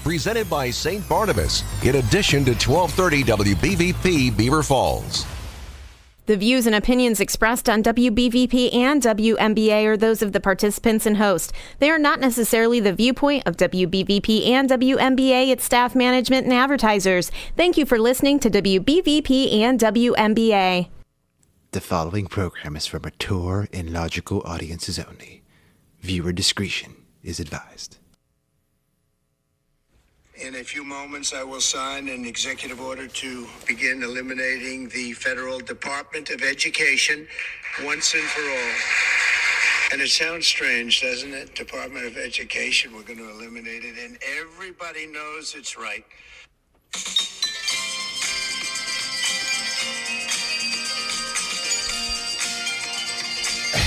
presented by St. Barnabas, in addition to 1230 WBVP Beaver Falls. The views and opinions expressed on WBVP and WMBA are those of the participants and host. They are not necessarily the viewpoint of WBVP and WMBA, its staff, management, and advertisers. Thank you for listening to WBVP and WMBA. The following program is for mature and logical audiences only. Viewer discretion is advised. In a few moments, I will sign an executive order to begin eliminating the Federal Department of Education once and for all. And it sounds strange, doesn't it? Department of Education, we're going to eliminate it, and everybody knows it's right.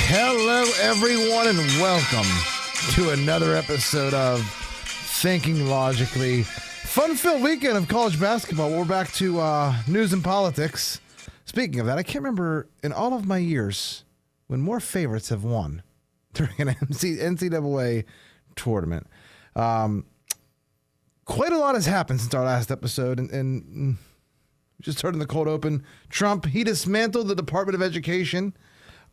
Hello, everyone, and welcome to another episode of Thinking Logically. Fun-filled weekend of college basketball. We're back to news and politics. Speaking of that, I can't remember in all of my years when more favorites have won during an NCAA tournament. Quite a lot has happened since our last episode, and just heard in the cold open, Trump, he dismantled the Department of Education.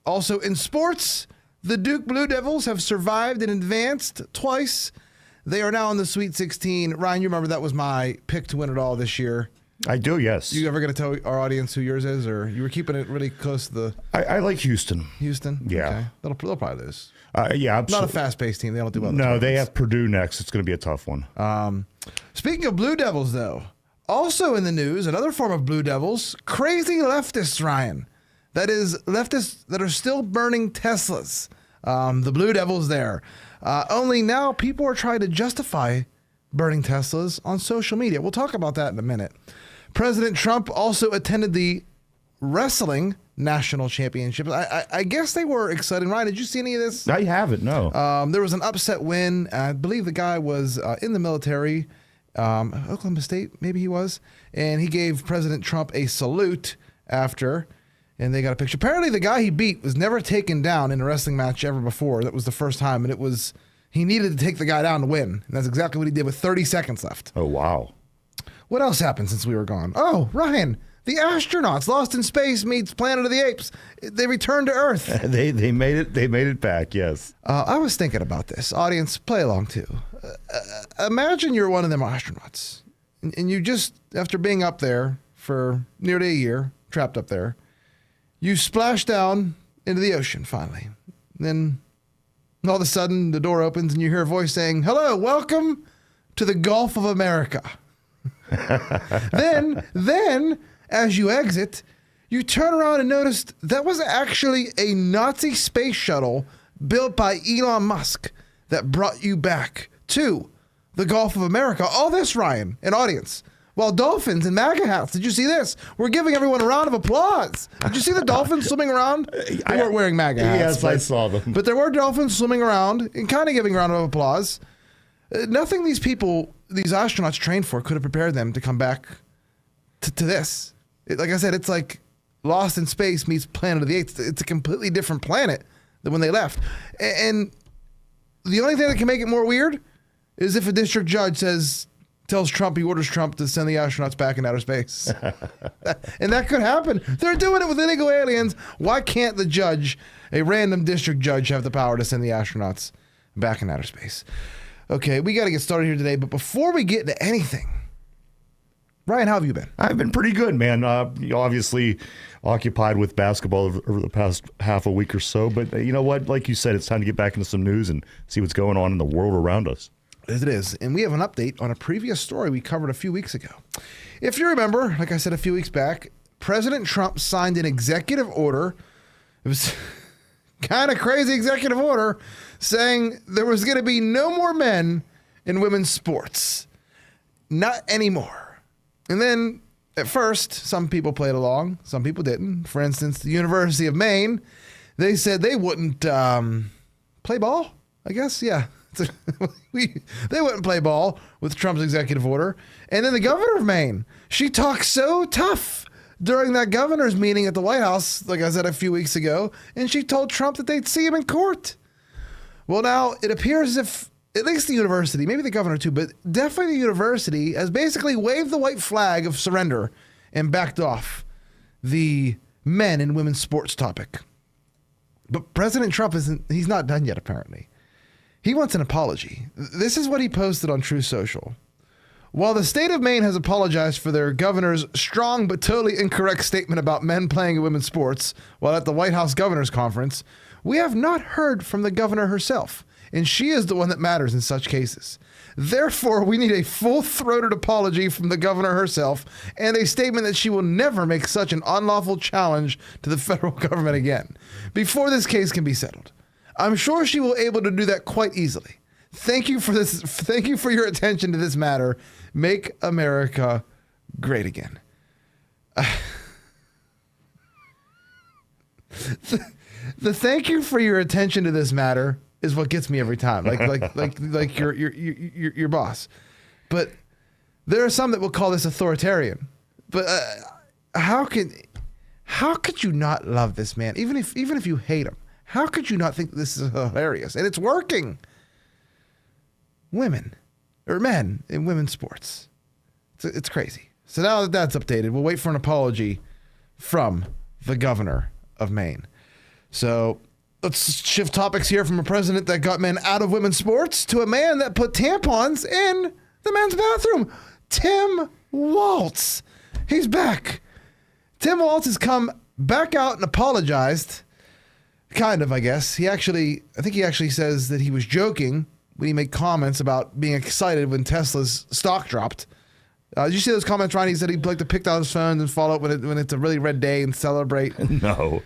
Also in sports, the Duke Blue Devils have survived and advanced twice. They are now in the Sweet 16. Ryan, you remember that was my pick to win it all this year. I do, yes. You ever going to tell our audience who yours is, or you were keeping it really close to the... I like Houston. Houston? Yeah. Okay. They'll probably lose. Yeah, absolutely. Not a fast-paced team. They don't do well. No, they have Purdue next. It's going to be a tough one. Speaking of Blue Devils, though, also in the news, another form of Blue Devils, crazy leftists, Ryan. That is, leftists that are still burning Teslas. The Blue Devils there. Only now people are trying to justify burning Teslas on social media. We'll talk about that in a minute. President Trump also attended the wrestling national championships. I guess they were exciting. Ryan, did you see any of this? I haven't, no. There was an upset win. I believe the guy was in the military, Oklahoma State, maybe he was, and he gave President Trump a salute after, and they got a picture. Apparently the guy he beat was never taken down in a wrestling match ever before. That was the first time, and he needed to take the guy down to win, and that's exactly what he did with 30 seconds left. Oh, wow. What else happened since we were gone? Oh, Ryan, the astronauts Lost in Space meets Planet of the Apes. They returned to Earth. They made it. They made it back. Yes. I was thinking about this. Audience, play along too. Imagine you're one of them astronauts, and you just, after being up there for nearly a year, trapped up there, you splash down into the ocean finally. Then all of a sudden the door opens and you hear a voice saying, "Hello, welcome to the Gulf of America." Then as you exit, you turn around and notice that was actually a Nazi space shuttle built by Elon Musk that brought you back to the Gulf of America. All this, Ryan, an audience, while dolphins in MAGA hats, did you see this? We're giving everyone a round of applause. Did you see the dolphins swimming around? They weren't wearing MAGA hats. Yes, I saw them. But there were dolphins swimming around and kind of giving a round of applause. Nothing these astronauts trained for could have prepared them to come back to this. Like I said, it's like Lost in Space meets Planet of the Apes. It's a completely different planet than when they left. And the only thing that can make it more weird is if a district judge he orders Trump to send the astronauts back in outer space. And that could happen. They're doing it with illegal aliens. Why can't a random district judge, have the power to send the astronauts back in outer space? Okay, we got to get started here today. But before we get into anything, Ryan, how have you been? I've been pretty good, man. Obviously occupied with basketball over the past half a week or so. But you know what? Like you said, it's time to get back into some news and see what's going on in the world around us. As it is. And we have an update on a previous story we covered a few weeks ago. If you remember, like I said a few weeks back, President Trump signed an executive order. It was kind of crazy executive order saying there was going to be no more men in women's sports. Not anymore. And then at first, some people played along, some people didn't. For instance, the University of Maine, they said they wouldn't play ball, I guess. Yeah. They wouldn't play ball with Trump's executive order. And then the governor of Maine, she talked so tough during that governor's meeting at the White House, like I said a few weeks ago, and she told Trump that they'd see him in court. Well, now it appears as if at least the university, maybe the governor too, but definitely the university has basically waved the white flag of surrender and backed off the men and women's sports topic. But President Trump he's not done yet, apparently. He wants an apology. This is what he posted on Truth Social. While the state of Maine has apologized for their governor's strong but totally incorrect statement about men playing in women's sports while at the White House Governor's Conference, we have not heard from the governor herself, and she is the one that matters in such cases. Therefore, we need a full-throated apology from the governor herself and a statement that she will never make such an unlawful challenge to the federal government again before this case can be settled. I'm sure she will be able to do that quite easily. Thank you for this. Thank you for your attention to this matter. Make America great again. The thank you for your attention to this matter is what gets me every time. Like your boss. But there are some that will call this authoritarian. But how could you not love this man? Even if you hate him, how could you not think this is hilarious? And it's working. Women or men in women's sports. It's crazy. So now that that's updated, we'll wait for an apology from the governor of Maine. So let's shift topics here from a president that got men out of women's sports to a man that put tampons in the men's bathroom. Tim Walz. He's back. Tim Walz has come back out and apologized. Kind of, I guess. I think he actually says that he was joking when he made comments about being excited when Tesla's stock dropped. Did you see those comments, Ryan? He said he'd like to pick out his phone and follow up when it's a really red day and celebrate. No.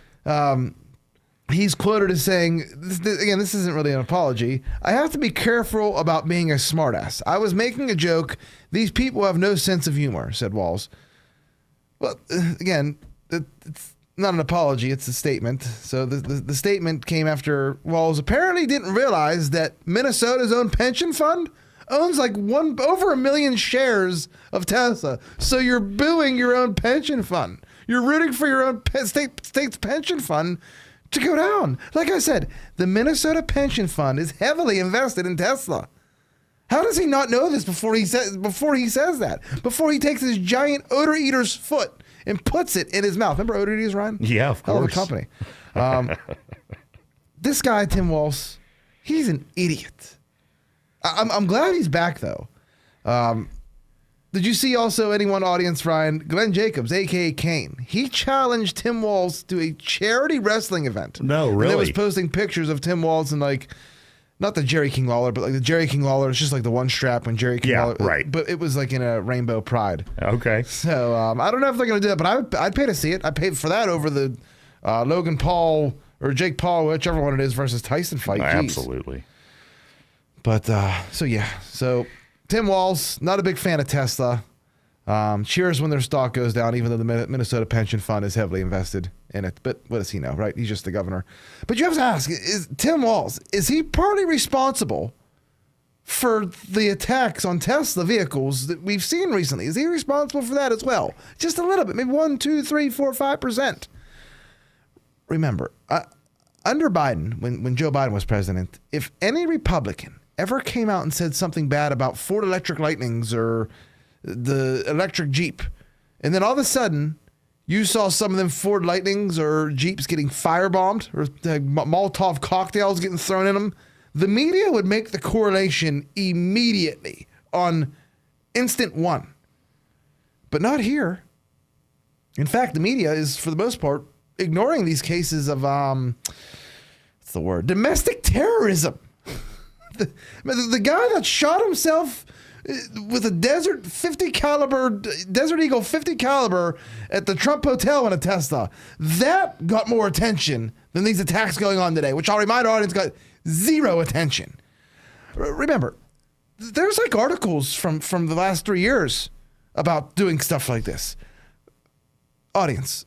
He's quoted as saying, again, this isn't really an apology. I have to be careful about being a smartass. I was making a joke. These people have no sense of humor, said Walz. Well, again, it's not an apology, it's a statement. So the statement came after Walz apparently didn't realize that Minnesota's own pension fund owns like over 1 million shares of Tesla. So you're booing your own pension fund. You're rooting for your own state's pension fund to go down. Like I said, the Minnesota pension fund is heavily invested in Tesla. How does he not know this before he says that? Before he takes his giant odor eater's foot and puts it in his mouth. Remember odor eaters, Ryan? Yeah, of course. Hell of a company. This guy, Tim Walz, he's an idiot. I'm glad he's back, though. Did you see also anyone audience, Ryan? Glenn Jacobs, a.k.a. Kane. He challenged Tim Walz to a charity wrestling event. No, really? And they was posting pictures of Tim Walz and like, not the Jerry King Lawler, but like the Jerry King Lawler. It's just like the one strap when Jerry King Lawler. Right. But it was like in a rainbow pride. Okay. So I don't know if they're going to do that, but I'd pay to see it. I'd pay for that over the Logan Paul or Jake Paul, whichever one it is, versus Tyson fight. Jeez. Absolutely. But so Tim Walz, not a big fan of Tesla. Cheers when their stock goes down, even though the Minnesota pension fund is heavily invested in it. But what does he know, right? He's just the governor. But you have to ask, is Tim Walz, is he partly responsible for the attacks on Tesla vehicles that we've seen recently? Is he responsible for that as well? Just a little bit, maybe 1, 2, 3, 4, 5%. Remember, under Biden, when Joe Biden was president, if any Republican ever came out and said something bad about Ford Electric Lightnings or the electric Jeep, and then all of a sudden you saw some of them Ford Lightnings or Jeeps getting firebombed or Molotov cocktails getting thrown in them, the media would make the correlation immediately on instant one. But not here. In fact, the media is, for the most part, ignoring these cases of, what's the word? Domestic terrorism. The guy that shot himself with a Desert Eagle 50 caliber at the Trump Hotel in a Tesla, that got more attention than these attacks going on today, which I'll remind our audience got zero attention. Remember, there's like articles from the last 3 years about doing stuff like this. Audience,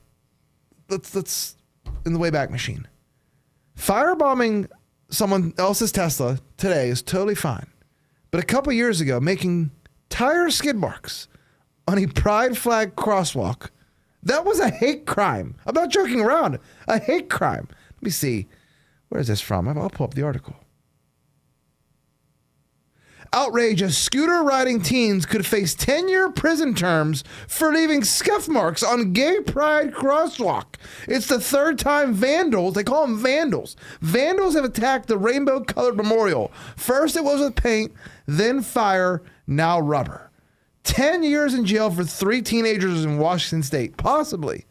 let's in the Wayback Machine. Firebombing someone else's Tesla today is totally fine. But a couple years ago, making tire skid marks on a pride flag crosswalk, that was a hate crime. I'm not joking around. A hate crime. Let me see. Where is this from? I'll pull up the article. outrage as scooter-riding teens could face 10-year prison terms for leaving scuff marks on gay pride crosswalk. It's the third time vandals, they call them vandals have attacked the rainbow-colored memorial. First it was with paint, then fire, now rubber. 10 years in jail for 3 teenagers in Washington State. Possibly.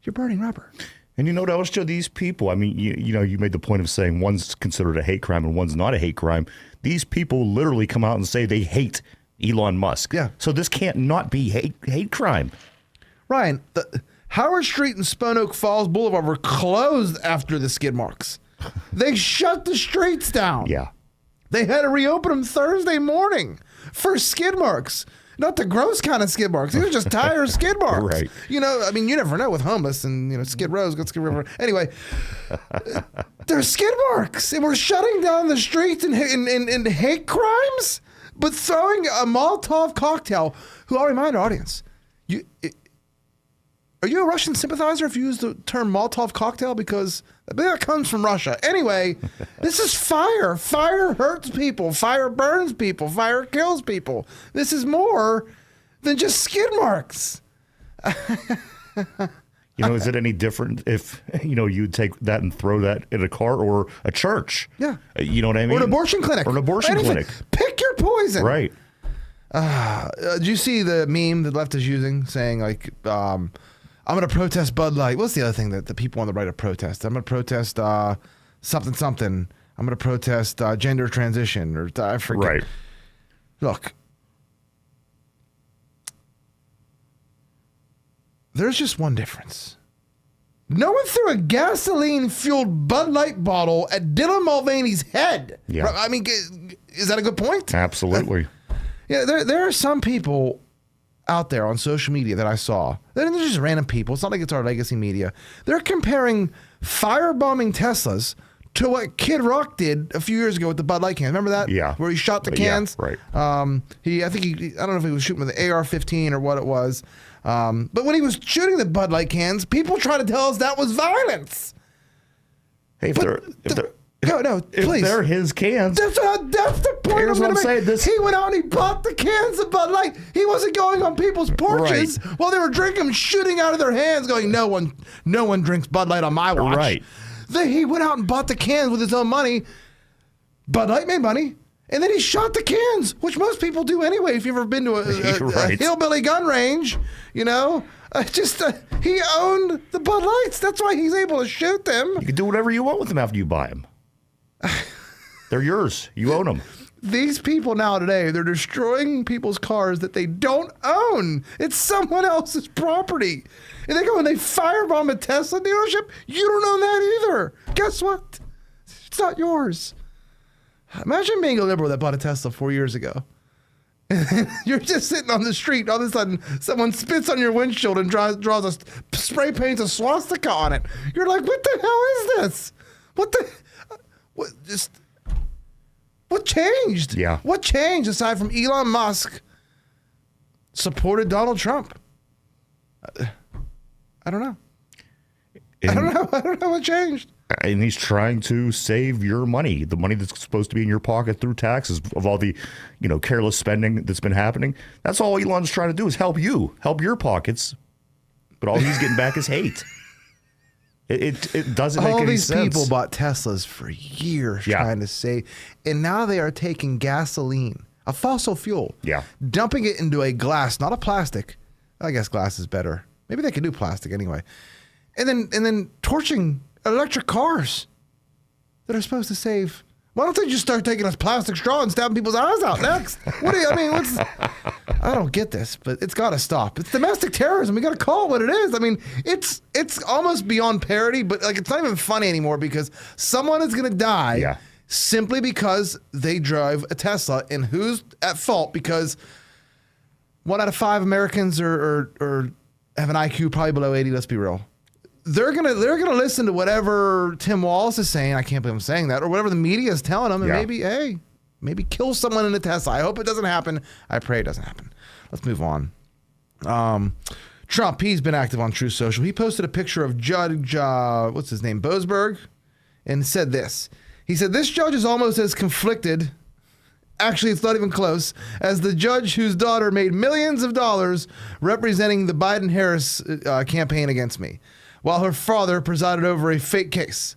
You're burning rubber. And you know what else, Joe? These people, I mean, you made the point of saying one's considered a hate crime and one's not a hate crime. These people literally come out and say they hate Elon Musk. Yeah. So this can't not be hate crime. Ryan, the Howard Street and Spone Oak Falls Boulevard were closed after the skid marks. They shut the streets down. Yeah. They had to reopen them Thursday morning for skid marks. Not the gross kind of skid marks. These are just tire skid marks. Right. You know, I mean, you never know with homeless and, Skid Row's got Skid Row. Anyway, they're skid marks. And we're shutting down the streets and hate crimes, but throwing a Molotov cocktail, who I'll remind our audience, are you a Russian sympathizer if you use the term Molotov cocktail? Because I think that comes from Russia. Anyway, this is fire. Fire hurts people. Fire burns people. Fire kills people. This is more than just skid marks. Is it any different if, you'd take that and throw that in a car or a church? Yeah. You know what I mean? Or an abortion clinic. Or an abortion clinic. Pick your poison. Right. Did you see the meme that left is using saying I'm going to protest Bud Light. What's the other thing that the people on the right are protest? I'm going to protest something. I'm going to protest gender transition or I forget. Right. Look, there's just one difference. No one threw a gasoline-fueled Bud Light bottle at Dylan Mulvaney's head. Yeah. I mean, is that a good point? Absolutely. Yeah, there are some people out there on social media that I saw. They're just random people. It's not like it's our legacy media. They're comparing firebombing Teslas to what Kid Rock did a few years ago with the Bud Light cans. Remember that? Yeah. Where he shot the cans? Yeah, right. I don't know if he was shooting with the AR-15 or what it was. But when he was shooting the Bud Light cans, people tried to tell us that was violence. Hey, No, please. If they're his cans. That's the point Here's I'm what going I'm to make. saying, He went out and he bought the cans of Bud Light. He wasn't going on people's porches while they were drinking them, shooting out of their hands, going, no one drinks Bud Light on my watch. Right. He went out and bought the cans with his own money. Bud Light made money. And then he shot the cans, which most people do anyway. If you've ever been to a hillbilly gun range, he owned the Bud Lights. That's why he's able to shoot them. You can do whatever you want with them after you buy them. They're yours. You own them. These people now today, they're destroying people's cars that they don't own. It's someone else's property. And they go and they firebomb a Tesla dealership. You don't own that either. Guess what? It's not yours. Imagine being a liberal that bought a Tesla 4 years ago. And you're just sitting on the street. All of a sudden, someone spits on your windshield and draws spray paints a swastika on it. You're like, what the hell is this? What changed? Yeah. What changed aside from Elon Musk supported Donald Trump? I don't know. I don't know what changed. And he's trying to save your money, the money that's supposed to be in your pocket through taxes of all the, careless spending that's been happening. That's all Elon's trying to do is help your pockets. But all he's getting back is hate. It doesn't make any sense. All these people bought Teslas for years trying to save, and now they are taking gasoline, a fossil fuel, dumping it into a glass, not a plastic. I guess glass is better. Maybe they can do plastic anyway. And then torching electric cars that are supposed to save. Why don't they just start taking a plastic straw and stabbing people's eyes out next? I don't get this, but it's got to stop. It's domestic terrorism. We got to call it what it is. I mean, it's almost beyond parody, but it's not even funny anymore because someone is going to die simply because they drive a Tesla, and who's at fault? Because 1 out of 5 Americans are have an IQ probably below 80. Let's be real. They're gonna listen to whatever Tim Wallace is saying. I can't believe I'm saying that, or whatever the media is telling them, and maybe kill someone in a Tesla. I hope it doesn't happen. I pray it doesn't happen. Let's move on. Trump, he's been active on Truth Social. He posted a picture of Judge, what's his name, Boasberg, and said this. He said, this judge is almost as conflicted, actually it's not even close, as the judge whose daughter made millions of dollars representing the Biden-Harris campaign against me, while her father presided over a fake case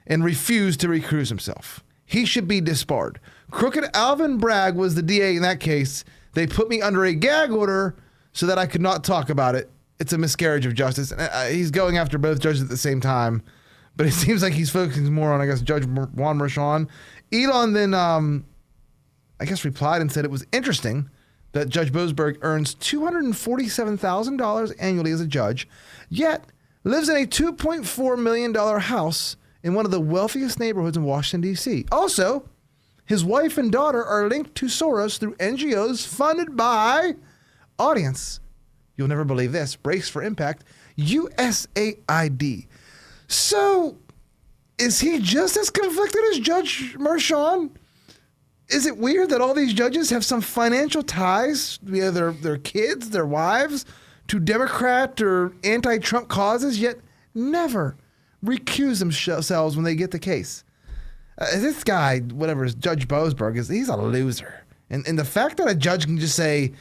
and refused to recuse himself. He should be disbarred. Crooked Alvin Bragg was the DA in that case. They put me under a gag order so that I could not talk about it. It's a miscarriage of justice. And he's going after both judges at the same time, but it seems like he's focusing more on, I guess, Judge Juan Merchan. Elon then, I guess, replied and said it was interesting that Judge Boasberg earns $247,000 annually as a judge, yet lives in a $2.4 million house in one of the wealthiest neighborhoods in Washington, D.C. Also, his wife and daughter are linked to Soros through NGOs funded by, audience, you'll never believe this, Brace for Impact, USAID. So, is he just as conflicted as Judge Merchan? Is it weird that all these judges have some financial ties via their kids, their wives, to Democrat or anti-Trump causes, yet never recuse themselves when they get the case? This guy, whatever is Judge Boasberg, he's a loser. And the fact that a judge can just say,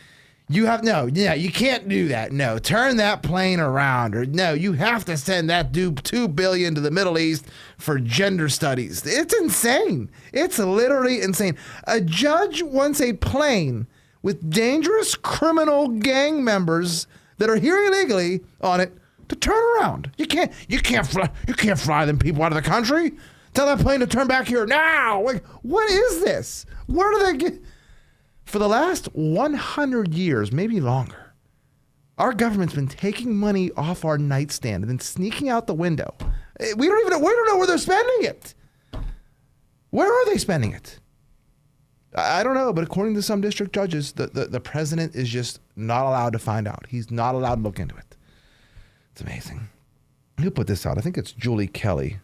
you can't do that. No, turn that plane around. Or no, you have to send that dude $2 billion to the Middle East for gender studies. It's insane. It's literally insane. A judge wants a plane with dangerous criminal gang members that are here illegally on it to turn around. You can't fly them people out of the country. Tell that plane to turn back here now. Like, what is this? Where do they get? For the last 100 years, maybe longer, our government's been taking money off our nightstand and then sneaking out the window. We don't know where they're spending it. Where are they spending it? I don't know, but according to some district judges, the president is just not allowed to find out. He's not allowed to look into it. It's amazing. Who put this out? I think it's Julie Kelly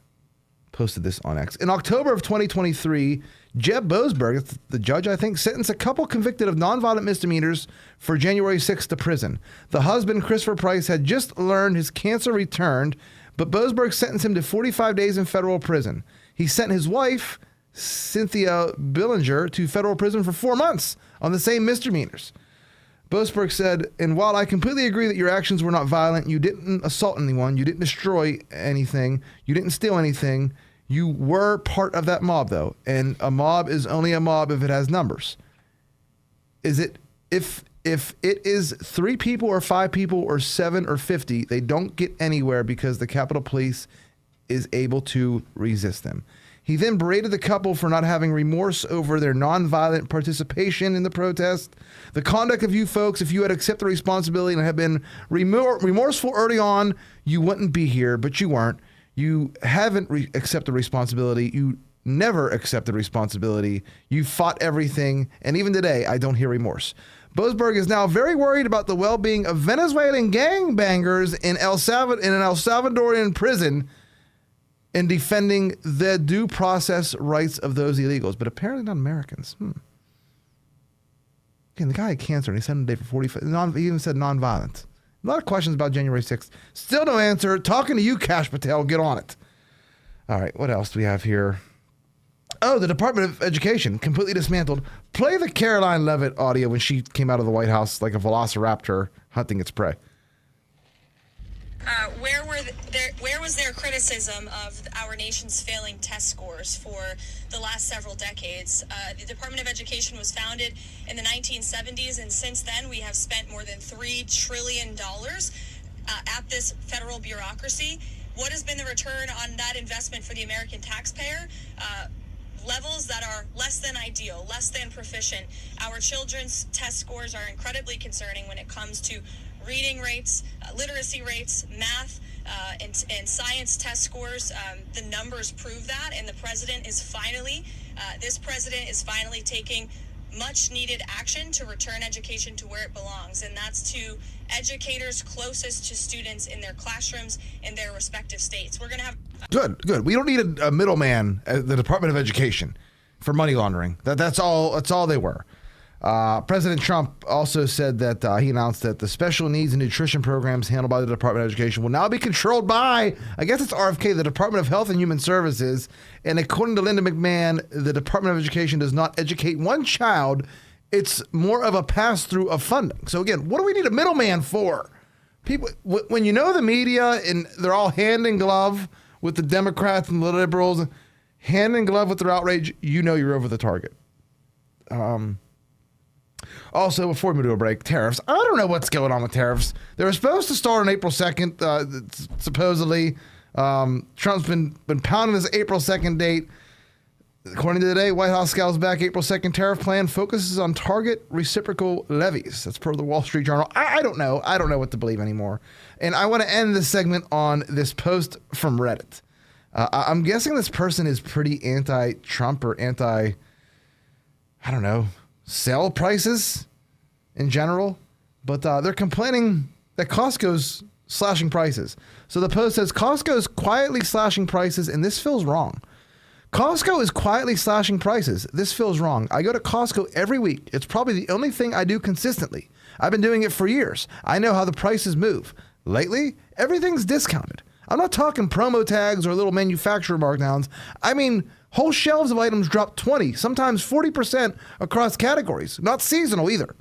posted this on X. In October of 2023, Jeb Boasberg, the judge, I think, sentenced a couple convicted of nonviolent misdemeanors for January 6th to prison. The husband, Christopher Price, had just learned his cancer returned, but Boasberg sentenced him to 45 days in federal prison. He sent his wife, Cynthia Billinger, to federal prison for 4 months on the same misdemeanors. Boasberg said, and while I completely agree that your actions were not violent, you didn't assault anyone, you didn't destroy anything, you didn't steal anything, you were part of that mob, though. And a mob is only a mob if it has numbers. Is it, if it is 3 people or 5 people or 7 or 50, they don't get anywhere because the Capitol Police is able to resist them. He then berated the couple for not having remorse over their nonviolent participation in the protest. The conduct of you folks, if you had accepted responsibility and had been remorseful early on, you wouldn't be here, but you weren't. You haven't accepted responsibility. You never accepted responsibility. You fought everything. And even today, I don't hear remorse. Boasberg is now very worried about the well-being of Venezuelan gangbangers in an El Salvadorian prison in defending the due process rights of those illegals, but apparently not Americans. Again, the guy had cancer, and he sent him today for 45. He even said nonviolent. A lot of questions about January 6th. Still no answer. Talking to you, Kash Patel. Get on it. All right, what else do we have here? Oh, the Department of Education completely dismantled. Play the Caroline Leavitt audio when she came out of the White House like a velociraptor hunting its prey. Where was their criticism of our nation's failing test scores for the last several decades? The Department of Education was founded in the 1970s, and since then we have spent more than $3 trillion at this federal bureaucracy. What has been the return on that investment for the American taxpayer? Levels that are less than ideal, less than proficient. Our children's test scores are incredibly concerning when it comes to reading rates, literacy rates, math, and science test scores. The numbers prove that, and this president is finally taking much needed action to return education to where it belongs, and that's to educators closest to students in their classrooms in their respective states. We're going to have Good. We don't need a middleman at the Department of Education for money laundering. That's all they were. President Trump also said that he announced that the special needs and nutrition programs handled by the Department of Education will now be controlled by, I guess it's RFK, the Department of Health and Human Services. And according to Linda McMahon, the Department of Education does not educate one child. It's more of a pass-through of funding. So again, what do we need a middleman for? People, when you know the media and they're all hand in glove with the Democrats and the liberals, hand in glove with their outrage, you know you're over the target. Also, before we move to a break, tariffs. I don't know what's going on with tariffs. They were supposed to start on April 2nd, supposedly. Trump's been pounding this April 2nd date. According to today, White House scales back April 2nd tariff plan, focuses on target reciprocal levies. That's per the Wall Street Journal. I don't know. I don't know what to believe anymore. And I want to end this segment on this post from Reddit. I'm guessing this person is pretty anti-Trump or I don't know, sale prices in general. But they're complaining that Costco's slashing prices. So the post says, Costco's quietly slashing prices, and this feels wrong. Costco is quietly slashing prices. This feels wrong. I go to Costco every week. It's probably the only thing I do consistently. I've been doing it for years. I know how the prices move. Lately, everything's discounted. I'm not talking promo tags or little manufacturer markdowns. I mean, whole shelves of items drop 20, sometimes 40% across categories. Not seasonal either.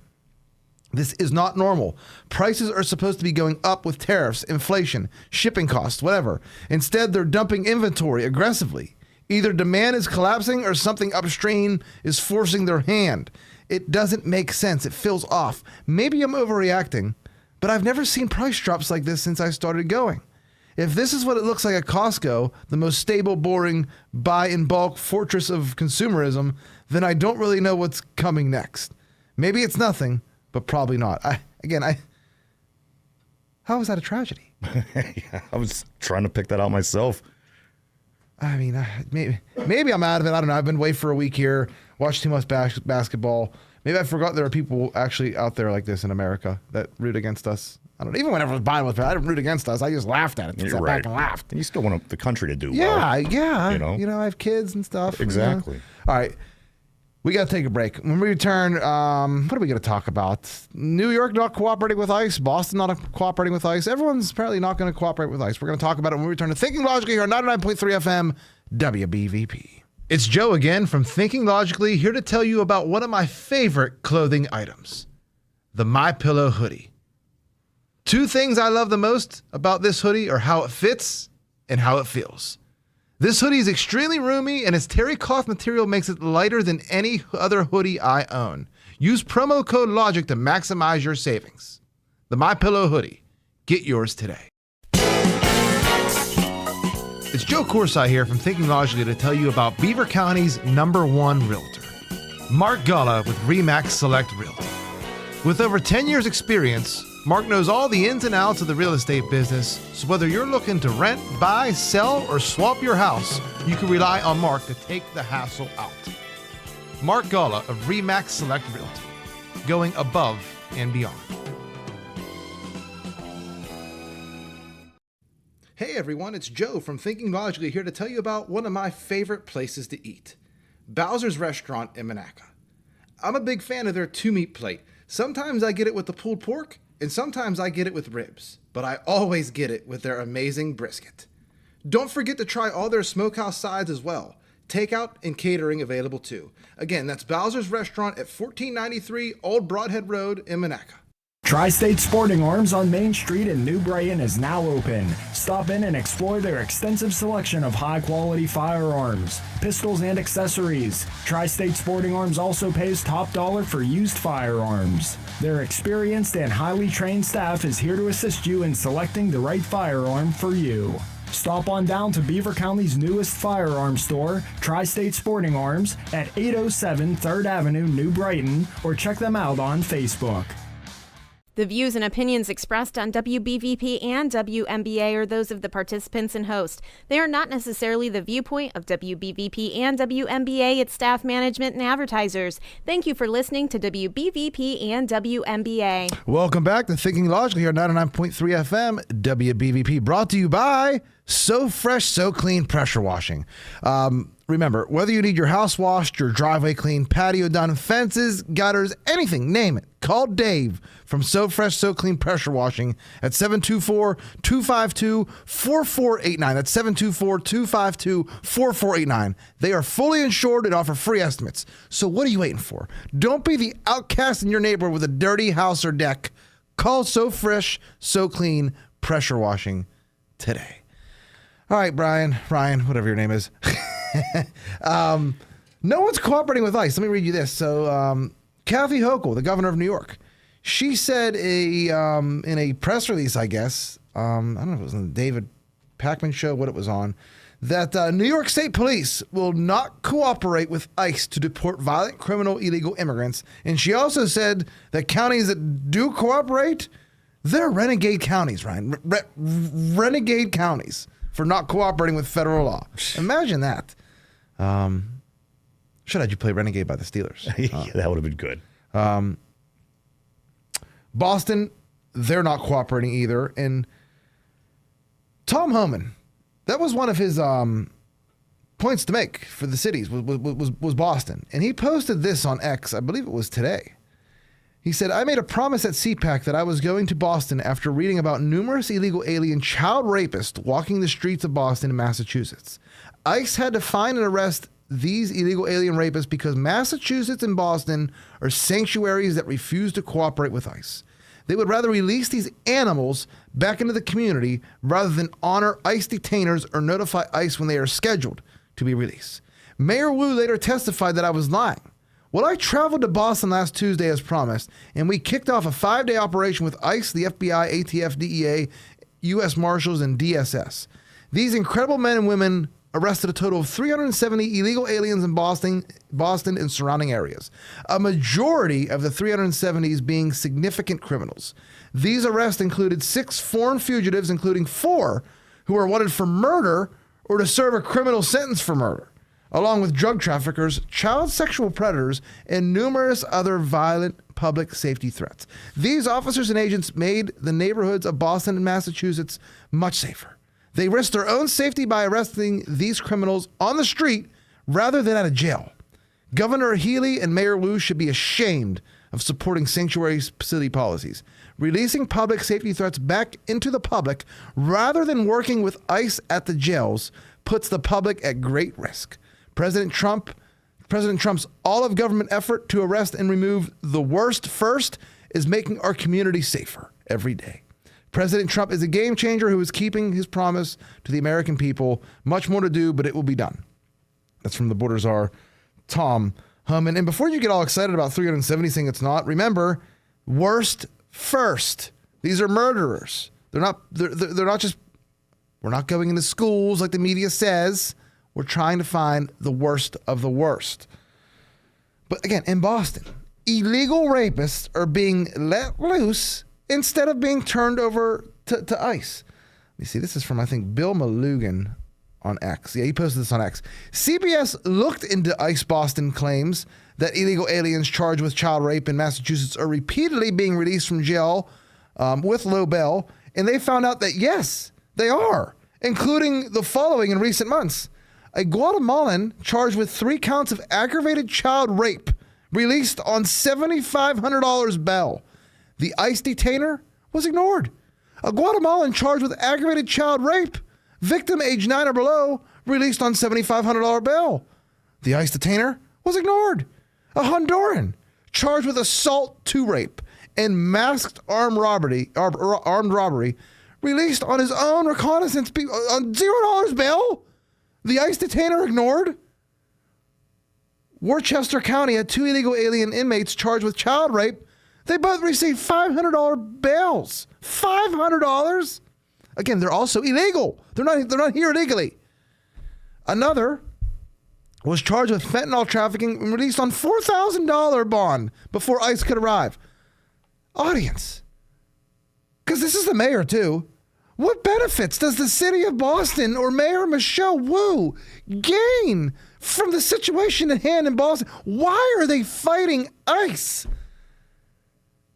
This is not normal. Prices are supposed to be going up with tariffs, inflation, shipping costs, whatever. Instead, they're dumping inventory aggressively. Either demand is collapsing or something upstream is forcing their hand. It doesn't make sense. It feels off. Maybe I'm overreacting, but I've never seen price drops like this since I started going. If this is what it looks like at Costco, the most stable, boring, buy-in-bulk fortress of consumerism, then I don't really know what's coming next. Maybe it's nothing, but probably not. How is that a tragedy? Yeah, I was trying to pick that out myself. I mean, maybe I'm out of it. I don't know. I've been away for a week here, watched too much basketball. Maybe I forgot there are people actually out there like this in America that root against us. I don't know. Even when everyone's buying with me, I didn't root against us. I just laughed at it. Sat back and laughed. And you still want the country to do well. Yeah. You know? I have kids and stuff. Exactly. All right. We got to take a break. When we return, what are we going to talk about? New York not cooperating with ICE. Boston not cooperating with ICE. Everyone's apparently not going to cooperate with ICE. We're going to talk about it when we return to Thinking Logically here on 99.3 FM WBVP. It's Joe again from Thinking Logically, here to tell you about one of my favorite clothing items, the MyPillow hoodie. Two things I love the most about this hoodie are how it fits and how it feels. This hoodie is extremely roomy, and its terry cloth material makes it lighter than any other hoodie I own. Use promo code LOGIC to maximize your savings. The MyPillow hoodie. Get yours today. It's Joe Corsi here from Thinking Logically to tell you about Beaver County's #1 realtor, Mark Galla with RE/MAX Select Realty. With over 10 years experience, Mark knows all the ins and outs of the real estate business, so whether you're looking to rent, buy, sell, or swap your house, you can rely on Mark to take the hassle out. Mark Galla of RE/MAX Select Realty, going above and beyond. Hey everyone, it's Joe from Thinking Logically here to tell you about one of my favorite places to eat, Bowser's Restaurant in Monaca. I'm a big fan of their 2-meat plate. Sometimes I get it with the pulled pork, and sometimes I get it with ribs, but I always get it with their amazing brisket. Don't forget to try all their smokehouse sides as well. Takeout and catering available too. Again, that's Bowser's Restaurant at 1493 Old Broadhead Road in Monaca. Tri-State Sporting Arms on Main Street in New Brighton is now open. Stop in and explore their extensive selection of high-quality firearms, pistols, and accessories. Tri-State Sporting Arms also pays top dollar for used firearms. Their experienced and highly trained staff is here to assist you in selecting the right firearm for you. Stop on down to Beaver County's newest firearm store, Tri-State Sporting Arms, at 807 3rd Avenue, New Brighton, or check them out on Facebook. The views and opinions expressed on WBVP and WMBA are those of the participants and host. They are not necessarily the viewpoint of WBVP and WMBA, its staff, management, and advertisers. Thank you for listening to WBVP and WMBA. Welcome back to Thinking Logically here on 99.3 FM WBVP, brought to you by So Fresh, So Clean Pressure Washing. Remember, whether you need your house washed, your driveway cleaned, patio done, fences, gutters, anything, name it, call Dave from So Fresh, So Clean Pressure Washing at 724-252-4489. That's 724-252-4489. They are fully insured and offer free estimates. So what are you waiting for? Don't be the outcast in your neighborhood with a dirty house or deck. Call So Fresh, So Clean Pressure Washing today. All right, Ryan, whatever your name is. No one's cooperating with ICE. Let me read you this. So, Kathy Hochul, the governor of New York, she said in a press release, I guess, I don't know if it was on the David Pakman show, what it was on, that New York State Police will not cooperate with ICE to deport violent criminal illegal immigrants. And she also said that counties that do cooperate, they're renegade counties, Ryan. Renegade counties for not cooperating with federal law. Imagine that. Should I had you play Renegade by the Steelers? Yeah, that would have been good. Boston, they're not cooperating either. And Tom Homan, that was one of his points to make for the cities was Boston. And he posted this on X, I believe it was today. He said, I made a promise at CPAC that I was going to Boston after reading about numerous illegal alien child rapists walking the streets of Boston and Massachusetts. ICE had to find and arrest these illegal alien rapists because Massachusetts and Boston are sanctuaries that refuse to cooperate with ICE. They would rather release these animals back into the community rather than honor ICE detainers or notify ICE when they are scheduled to be released. Mayor Wu later testified that I was lying. Well, I traveled to Boston last Tuesday as promised, and we kicked off a 5-day operation with ICE, the FBI, ATF, DEA, U.S. Marshals, and DSS. These incredible men and women arrested a total of 370 illegal aliens in Boston and surrounding areas, a majority of the 370s being significant criminals. These arrests included 6 foreign fugitives, including 4 who were wanted for murder or to serve a criminal sentence for murder, along with drug traffickers, child sexual predators, and numerous other violent public safety threats. These officers and agents made the neighborhoods of Boston and Massachusetts much safer. They risked their own safety by arresting these criminals on the street rather than at a jail. Governor Healy and Mayor Wu should be ashamed of supporting sanctuary city policies. Releasing public safety threats back into the public rather than working with ICE at the jails puts the public at great risk. President Trump's all-of-government effort to arrest and remove the worst first is making our community safer every day. President Trump is a game changer who is keeping his promise to the American people. Much more to do, but it will be done. That's from the Border Czar, Tom Homan. And before you get all excited about 370 saying it's not, remember, worst first. These are murderers. They're not just, we're not going into schools like the media says. We're trying to find the worst of the worst. But again, in Boston, illegal rapists are being let loose instead of being turned over to ICE. Let me see. This is from, I think, Bill Malugan on X. Yeah, he posted this on X. CBS looked into ICE Boston claims that illegal aliens charged with child rape in Massachusetts are repeatedly being released from jail with low bail, and they found out that, yes, they are, including the following in recent months. A Guatemalan charged with 3 counts of aggravated child rape released on $7,500 bail. The ICE detainer was ignored. A Guatemalan charged with aggravated child rape, victim age 9 or below, released on $7,500 bail. The ICE detainer was ignored. A Honduran charged with assault to rape and masked armed robbery, released on his own reconnaissance on $0 bail. The ICE detainer ignored. Worcester County had 2 illegal alien inmates charged with child rape. They both received $500 bails. $500? Again, they're also illegal. They're not here illegally. Another was charged with fentanyl trafficking and released on $4,000 bond before ICE could arrive. Audience, because this is the mayor too. What benefits does the city of Boston or Mayor Michelle Wu gain from the situation at hand in Boston? Why are they fighting ICE?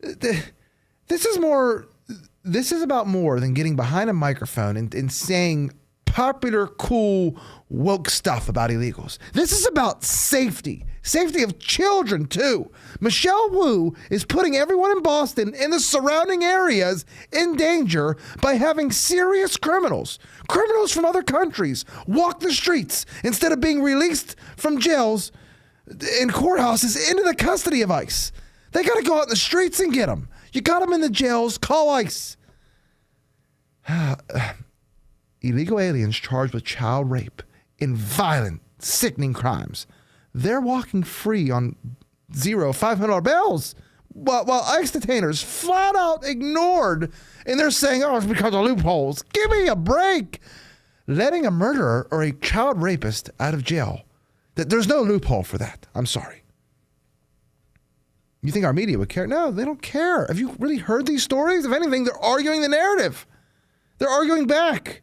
This is about more than getting behind a microphone and saying popular, cool, woke stuff about illegals. This is about safety. Safety of children, too. Michelle Wu is putting everyone in Boston and the surrounding areas in danger by having serious criminals from other countries, walk the streets instead of being released from jails and courthouses into the custody of ICE. They got to go out in the streets and get them. You got them in the jails, call ICE. Illegal aliens charged with child rape and violent, sickening crimes. They're walking free on $500 bills, while ICE detainers flat out ignored, and they're saying, oh, it's because of loopholes. Give me a break. Letting a murderer or a child rapist out of jail, there's no loophole for that. I'm sorry. You think our media would care? No, they don't care. Have you really heard these stories? If anything, they're arguing the narrative. They're arguing back.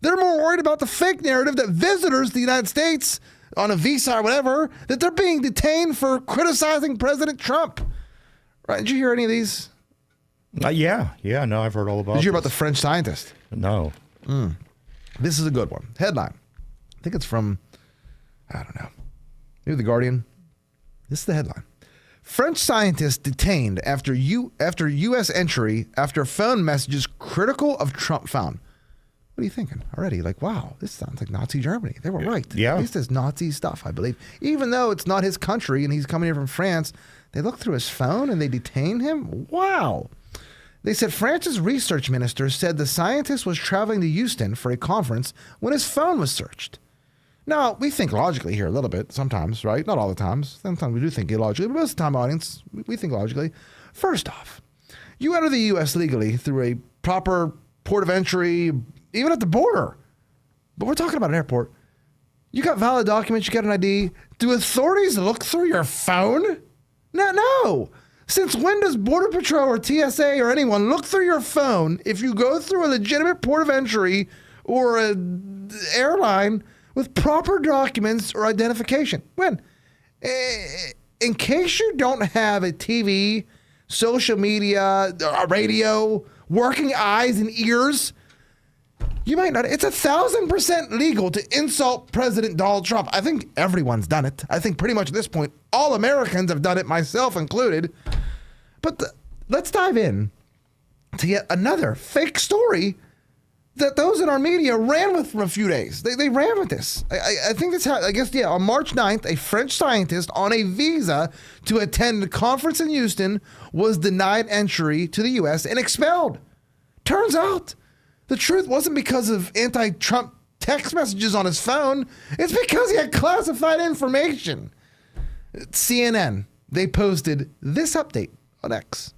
They're more worried about the fake narrative that visitors to the United States on a visa or whatever, that they're being detained for criticizing President Trump. Right? Did you hear any of these? Yeah, no, I've heard all about it. Did you hear about the French scientist? No. This is a good one. Headline. I think it's from, I don't know, maybe The Guardian. This is the headline. French scientist detained after U.S. entry after phone messages critical of Trump found. What are you thinking already? Like, wow, this sounds like Nazi Germany. They were right. Yeah. This is Nazi stuff, I believe. Even though it's not his country and he's coming here from France, they look through his phone and they detain him? Wow. They said France's research minister said the scientist was traveling to Houston for a conference when his phone was searched. Now, we think logically here a little bit sometimes, right? Not all the times. Sometimes we do think illogically, but most of the time, audience, we think logically. First off, you enter the U.S. legally through a proper port of entry, even at the border. But we're talking about an airport. You got valid documents, you got an ID. Do authorities look through your phone? No. Since when does Border Patrol or TSA or anyone look through your phone if you go through a legitimate port of entry or an airline with proper documents or identification? When? In case you don't have a TV, social media, a radio, working eyes and ears, you might not. It's 1,000% legal to insult President Donald Trump. I think everyone's done it. I think pretty much at this point, all Americans have done it, myself included. But let's dive in to yet another fake story that those in our media ran with for a few days. They ran with this. I think that's how, I guess, yeah, on March 9th, a French scientist on a visa to attend a conference in Houston was denied entry to the U.S. and expelled. Turns out the truth wasn't because of anti-Trump text messages on his phone. It's because he had classified information. CNN, they posted this update on X.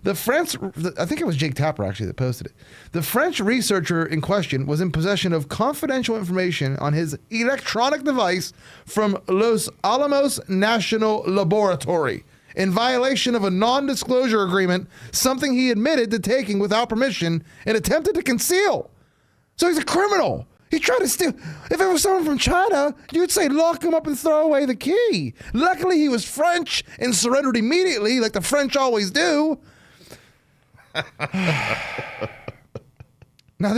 I think it was Jake Tapper actually that posted it. The French researcher in question was in possession of confidential information on his electronic device from Los Alamos National Laboratory in violation of a non-disclosure agreement, something he admitted to taking without permission and attempted to conceal. So he's a criminal. He tried to steal. If it was someone from China, you'd say lock him up and throw away the key. Luckily, he was French and surrendered immediately, like the French always do. Now,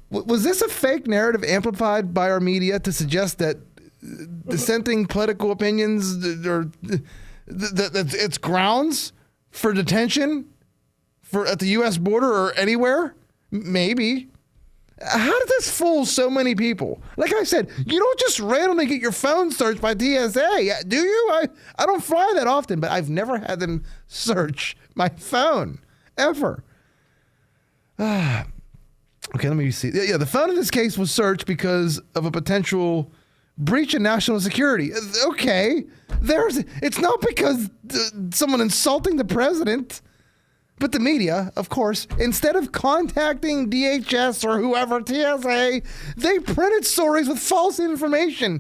was this a fake narrative amplified by our media to suggest that dissenting political opinions or that it's grounds for detention at the U.S. border or anywhere? Maybe. How did this fool so many people? Like I said, you don't just randomly get your phone searched by TSA, do you? I don't fly that often, but I've never had them search my phone, ever. Okay, let me see. Yeah, the phone in this case was searched because of a potential breach of national security. Okay, it's not because someone insulting the president. But the media, of course, instead of contacting DHS or whoever, TSA, they printed stories with false information.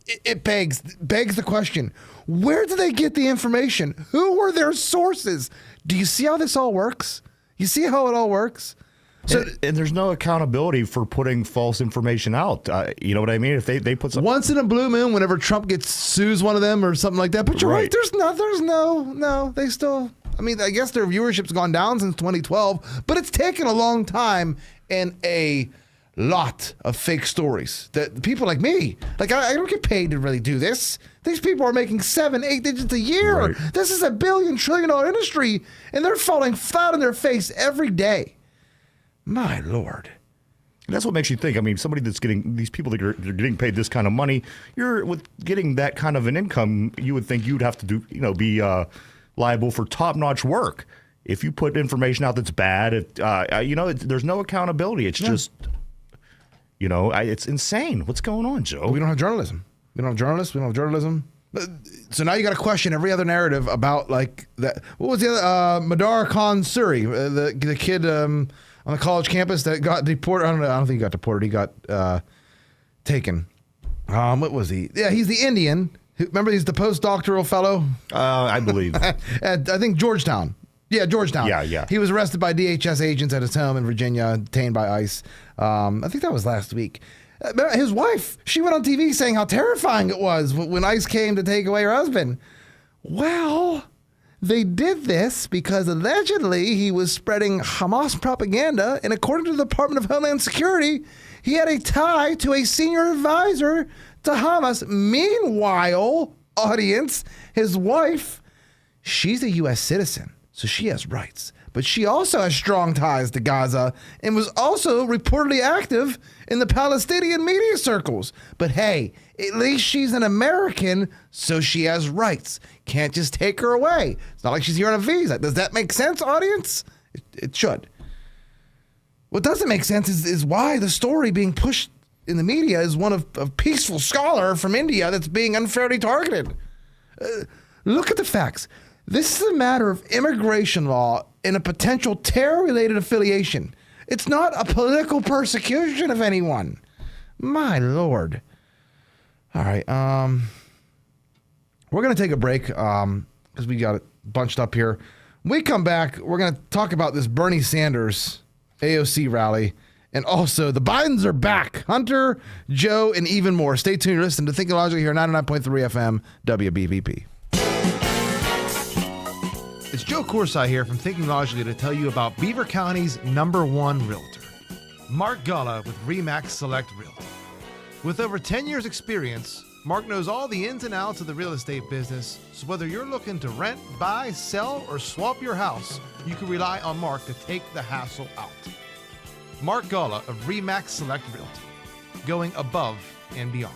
It begs the question, where did they get the information? Who were their sources? Do you see how this all works? You see how it all works? So, and there's no accountability for putting false information out. You know what I mean? If they put some once in a blue moon, whenever Trump sues one of them or something like that. But you're right. There's no. They still. I mean, I guess their viewership's gone down since 2012, but it's taken a long time and a lot of fake stories that people like me, like I don't get paid to really do this. These people are making 7-8 digits a year. Right. This is $1 billion trillion industry, and they're falling flat on their face every day. My Lord. And that's what makes you think. I mean, somebody that's getting these people that are getting paid this kind of money, you're with getting that kind of an income, you would think you'd have to do, be liable for top-notch work. If you put information out that's bad, there's no accountability. It's just, it's insane. What's going on, Joe? We don't have journalism. We don't have journalists. We don't have journalism. So now you got to question every other narrative about like that. What was the other? Madar Khan Suri, the kid on the college campus that got deported. I don't think he got deported. He got taken. What was he? Yeah, he's the Indian. Remember, he's the postdoctoral fellow. I believe. At I think Georgetown. Yeah, Georgetown. Yeah. He was arrested by DHS agents at his home in Virginia, detained by ICE. I think that was last week. His wife, she went on TV saying how terrifying it was when ICE came to take away her husband. Well, they did this because allegedly he was spreading Hamas propaganda, and according to the Department of Homeland Security, he had a tie to a senior advisor to Hamas. Meanwhile, audience, his wife, she's a U.S. citizen, so she has rights. But she also has strong ties to Gaza and was also reportedly active in the Palestinian media circles. But hey, at least she's an American, so she has rights. Can't just take her away. It's not like she's here on a visa. Does that make sense, audience? It should. What doesn't make sense is why the story being pushed in the media is one of a peaceful scholar from India that's being unfairly targeted. Look at the facts. This is a matter of immigration law and a potential terror-related affiliation. It's not a political persecution of anyone. My Lord. All right. We're going to take a break because we got it bunched up here. When we come back, we're going to talk about this Bernie Sanders AOC rally. And also, the Bidens are back. Hunter, Joe, and even more. Stay tuned. You're listening to Thinking Logically here, 99.3 FM, WBVP. It's Joe Corsi here from Thinking Logically to tell you about Beaver County's #1 realtor, Mark Gullah with RE/MAX Select Realty. With over 10 years experience, Mark knows all the ins and outs of the real estate business, so whether you're looking to rent, buy, sell, or swap your house, you can rely on Mark to take the hassle out. Mark Gullah of RE/MAX Select Realty, going above and beyond.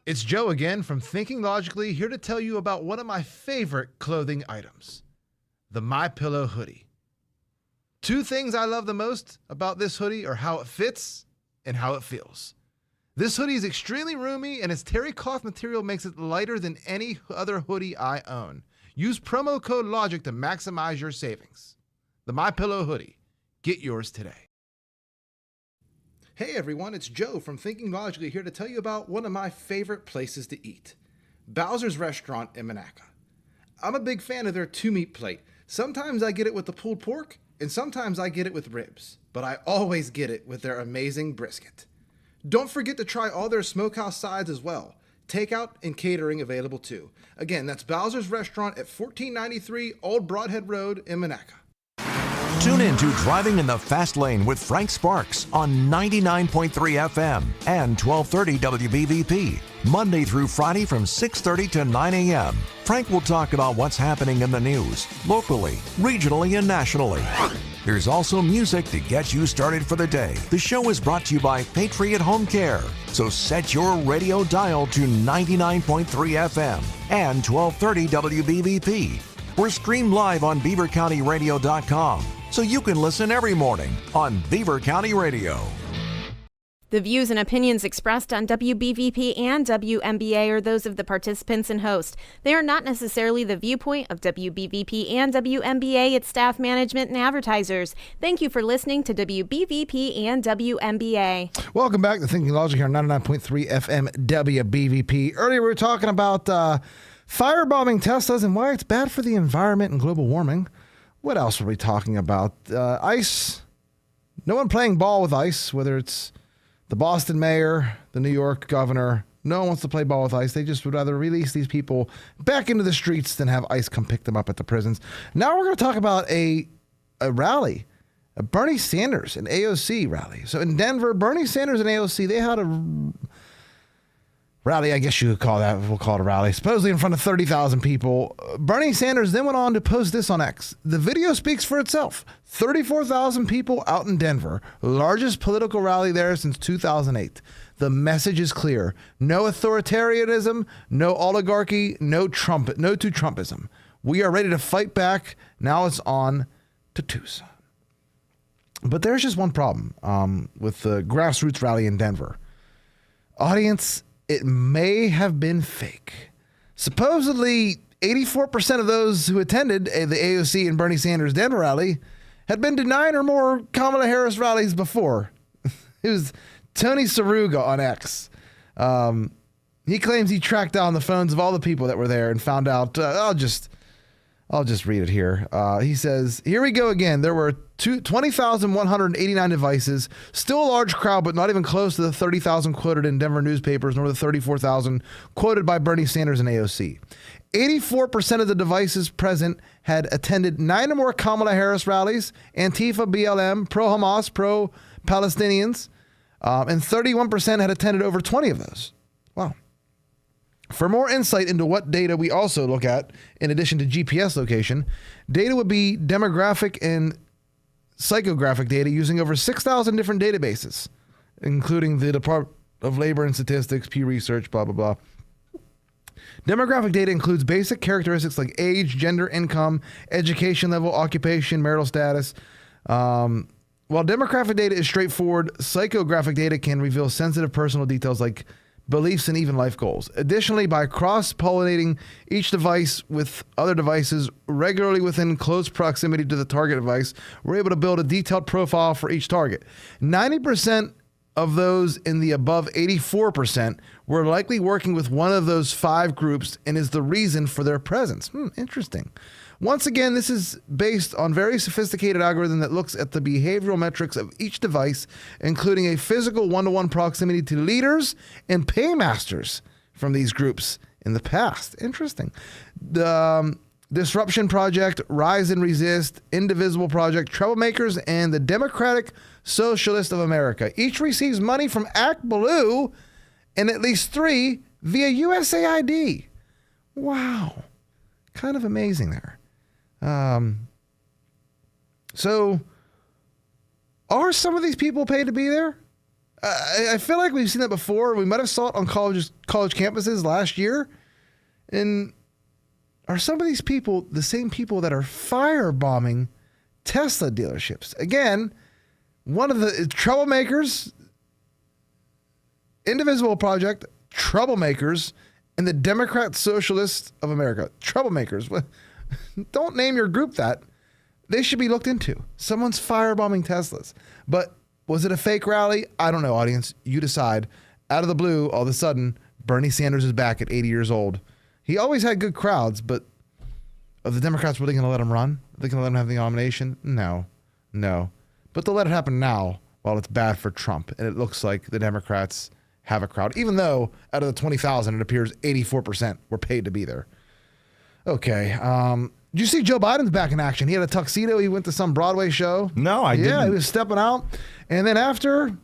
It's Joe again from Thinking Logically, here to tell you about one of my favorite clothing items, the MyPillow hoodie. Two things I love the most about this hoodie are how it fits and how it feels. This hoodie is extremely roomy, and its terry cloth material makes it lighter than any other hoodie I own. Use promo code LOGIC to maximize your savings. The MyPillow hoodie. Get yours today. Hey everyone, it's Joe from Thinking Logically here to tell you about one of my favorite places to eat, Bowser's Restaurant in Monaca. I'm a big fan of their 2-meat plate. Sometimes I get it with the pulled pork, and sometimes I get it with ribs, but I always get it with their amazing brisket. Don't forget to try all their smokehouse sides as well. Takeout and catering available too. Again, that's Bowser's Restaurant at 1493 Old Broadhead Road in Monaca. Tune in to Driving in the Fast Lane with Frank Sparks on 99.3 FM and 1230 WBVP, Monday through Friday from 6:30 to 9 a.m. Frank will talk about what's happening in the news, locally, regionally, and nationally. There's also music to get you started for the day. The show is brought to you by Patriot Home Care. So set your radio dial to 99.3 FM and 1230 WBVP. We're streamed live on BeaverCountyRadio.com, so you can listen every morning on Beaver County Radio. The views and opinions expressed on WBVP and WMBA are those of the participants and host. They are not necessarily the viewpoint of WBVP and WMBA, its staff, management, and advertisers. Thank you for listening to WBVP and WMBA. Welcome back to Thinking Logic here on 99.3 FM WBVP. Earlier we were talking about firebombing Teslas and why it's bad for the environment and global warming. What else were we talking about? ICE. No one playing ball with ICE, whether it's the Boston mayor, the New York governor. No one wants to play ball with ICE. They just would rather release these people back into the streets than have ICE come pick them up at the prisons. Now we're going to talk about a rally a Bernie Sanders and AOC rally. So in Denver, Bernie Sanders and AOC, they had a rally, I guess you could call that, we'll call it a rally, supposedly in front of 30,000 people. Bernie Sanders then went on to post this on X. The video speaks for itself. 34,000 people out in Denver, largest political rally there since 2008. The message is clear. No authoritarianism, no oligarchy, no to Trumpism. We are ready to fight back. Now it's on to Tucson. But there's just one problem with the grassroots rally in Denver. Audience, it may have been fake. Supposedly, 84% of those who attended the AOC and Bernie Sanders Denver rally had been to 9 or more Kamala Harris rallies before. It was Tony Saruga on X. He claims he tracked down the phones of all the people that were there and found out. I'll just read it here. He says, here we go again. There were 20,189 devices, still a large crowd, but not even close to the 30,000 quoted in Denver newspapers, nor the 34,000 quoted by Bernie Sanders and AOC. 84% of the devices present had attended 9 or more Kamala Harris rallies, Antifa, BLM, pro-Hamas, pro-Palestinians, and 31% had attended over 20 of those. Wow. For more insight into what data we also look at, in addition to GPS location, data would be demographic and psychographic data using over 6,000 different databases, including the Department of Labor and Statistics, Pew Research, blah, blah, blah. Demographic data includes basic characteristics like age, gender, income, education level, occupation, marital status. While demographic data is straightforward, psychographic data can reveal sensitive personal details like beliefs and even life goals. Additionally, by cross-pollinating each device with other devices regularly within close proximity to the target device, we're able to build a detailed profile for each target. 90% of those in the above 84% were likely working with one of those 5 groups and is the reason for their presence. Interesting. Once again, this is based on very sophisticated algorithm that looks at the behavioral metrics of each device, including a physical one-to-one proximity to leaders and paymasters from these groups in the past. Interesting. The Disruption Project, Rise and Resist, Indivisible Project, Troublemakers, and the Democratic Socialist of America. Each receives money from ActBlue and at least 3 via USAID. Wow. Kind of amazing there. So are some of these people paid to be there? I feel like we've seen that before. We might have saw it on college campuses last year. And are some of these people the same people that are firebombing Tesla dealerships? Again, one of the troublemakers, Indivisible Project, troublemakers, and the Democrat Socialists of America. Troublemakers. Don't name your group that. They should be looked into. Someone's firebombing Teslas. But was it a fake rally? I don't know, audience. You decide. Out of the blue, all of a sudden, Bernie Sanders is back at 80 years old. He always had good crowds, but are the Democrats really going to let him run? Are they going to let him have the nomination? No. But they'll let it happen now while it's bad for Trump. And it looks like the Democrats have a crowd, even though out of the 20,000, it appears 84% were paid to be there. Okay. Did you see Joe Biden's back in action? He had a tuxedo. He went to some Broadway show. No, I didn't. Yeah, he was stepping out. And then after,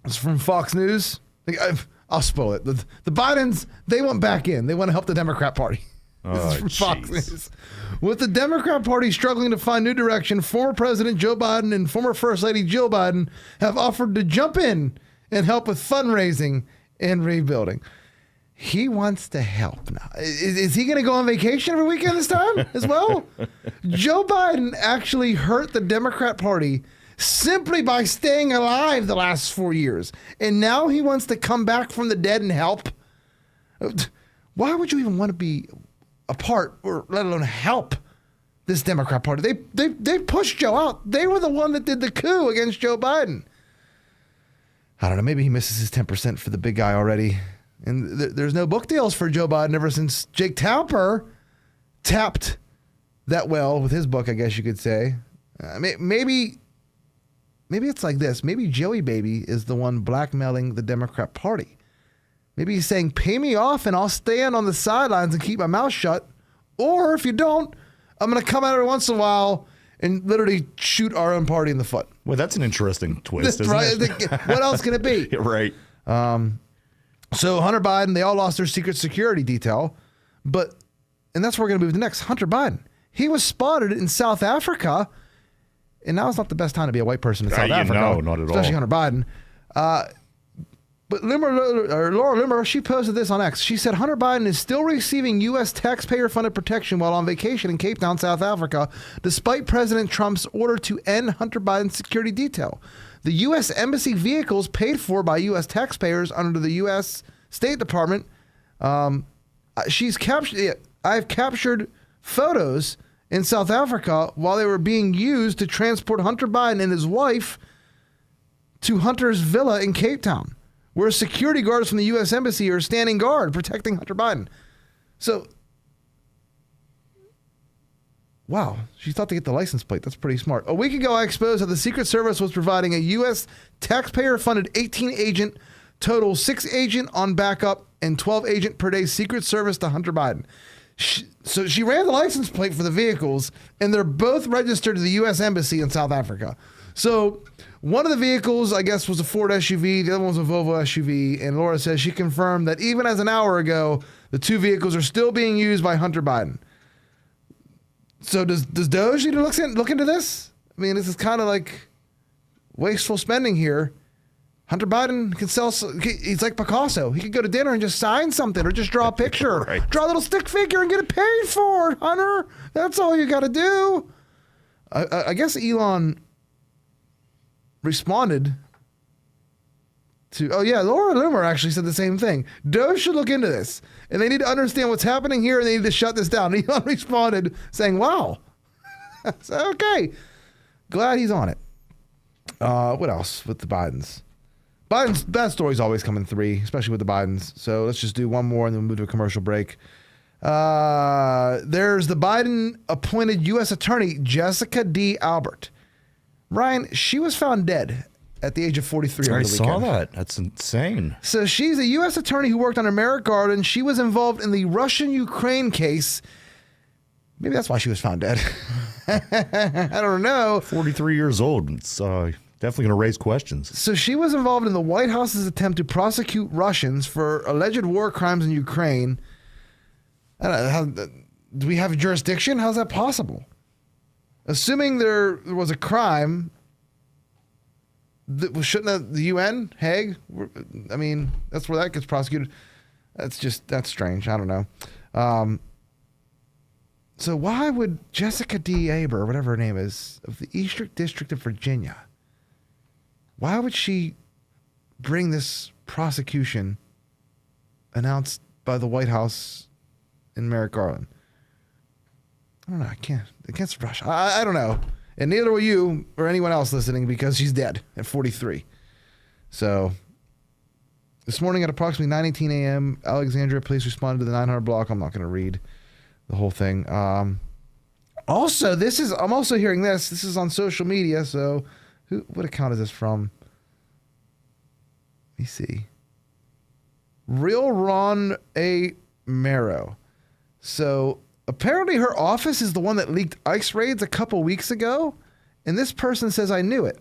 it's from Fox News. I'll spoil it. The Bidens, they went back in. They want to help the Democrat Party. This is from Fox News. With the Democrat Party struggling to find new direction, former President Joe Biden and former First Lady Jill Biden have offered to jump in and help with fundraising and rebuilding. He wants to help now. Is he going to go on vacation every weekend this time as well? Joe Biden actually hurt the Democrat Party simply by staying alive the last 4 years. And now he wants to come back from the dead and help. Why would you even want to be a part or let alone help this Democrat Party? They pushed Joe out. They were the one that did the coup against Joe Biden. I don't know. Maybe he misses his 10% for the big guy already. And there's no book deals for Joe Biden ever since Jake Tapper tapped that well with his book, I guess you could say. Maybe it's like this. Maybe Joey Baby is the one blackmailing the Democrat Party. Maybe he's saying, pay me off and I'll stand on the sidelines and keep my mouth shut. Or if you don't, I'm going to come out every once in a while and literally shoot our own party in the foot. Well, that's an interesting twist, isn't Right? it? What else can it be? Right. So Hunter Biden, they all lost their secret security detail, and that's where we're going to move to next. Hunter Biden, he was spotted in South Africa, and now it's not the best time to be a white person in South Africa. No, not at all. Especially Hunter Biden. But Laura Loomer, she posted this on X. She said Hunter Biden is still receiving U.S. taxpayer-funded protection while on vacation in Cape Town, South Africa, despite President Trump's order to end Hunter Biden's security detail. The U.S. Embassy vehicles paid for by U.S. taxpayers under the U.S. State Department. I've captured photos in South Africa while they were being used to transport Hunter Biden and his wife to Hunter's villa in Cape Town, where security guards from the U.S. Embassy are standing guard protecting Hunter Biden. So, wow, she thought to get the license plate. That's pretty smart. A week ago, I exposed how the Secret Service was providing a U.S. taxpayer-funded 18-agent, total 6-agent on backup, and 12-agent per day Secret Service to Hunter Biden. So she ran the license plate for the vehicles, and they're both registered to the U.S. Embassy in South Africa. So one of the vehicles, I guess, was a Ford SUV. The other one was a Volvo SUV. And Laura says she confirmed that even as an hour ago, the two vehicles are still being used by Hunter Biden. So does Doge need to look into this? I mean, this is kind of like wasteful spending here. Hunter Biden can sell. He's like Picasso. He could go to dinner and just sign something or just draw a picture. Right. Draw a little stick figure and get it paid for, Hunter. That's all you got to do. I guess Elon responded to, Laura Loomer actually said the same thing. Doge should look into this, and they need to understand what's happening here, and they need to shut this down. And Elon responded saying, wow. So, okay. Glad he's on it. What else with the Bidens? Biden's bad stories always come in three, especially with the Bidens. So let's just do one more and then we'll move to a commercial break. There's the Biden-appointed U.S. Attorney, Jessica D. Albert. Ryan, she was found dead at the age of 43 over the weekend. I saw that. That's insane. So she's a U.S. attorney who worked under Merrick Garland. She was involved in the Russian-Ukraine case. Maybe that's why she was found dead. I don't know. 43 years old. It's definitely going to raise questions. So she was involved in the White House's attempt to prosecute Russians for alleged war crimes in Ukraine. I don't know, do we have jurisdiction? How's that possible? Assuming there was a crime, shouldn't the UN, Hague? I mean, that's where that gets prosecuted. That's strange. I don't know. So why would Jessica D. Aber, whatever her name is, of the Eastern District of Virginia, why would she bring this prosecution announced by the White House in Merrick Garland? I don't know. I can't rush. I don't know. And neither will you or anyone else listening because she's dead at 43. So this morning at approximately 9:18 a.m., Alexandria police responded to the 900 block. I'm not going to read the whole thing. Also, I'm also hearing this. This is on social media. So what account is this from? Let me see. Real Ron A. Marrow. So apparently her office is the one that leaked ICE raids a couple weeks ago, and this person says, I knew it.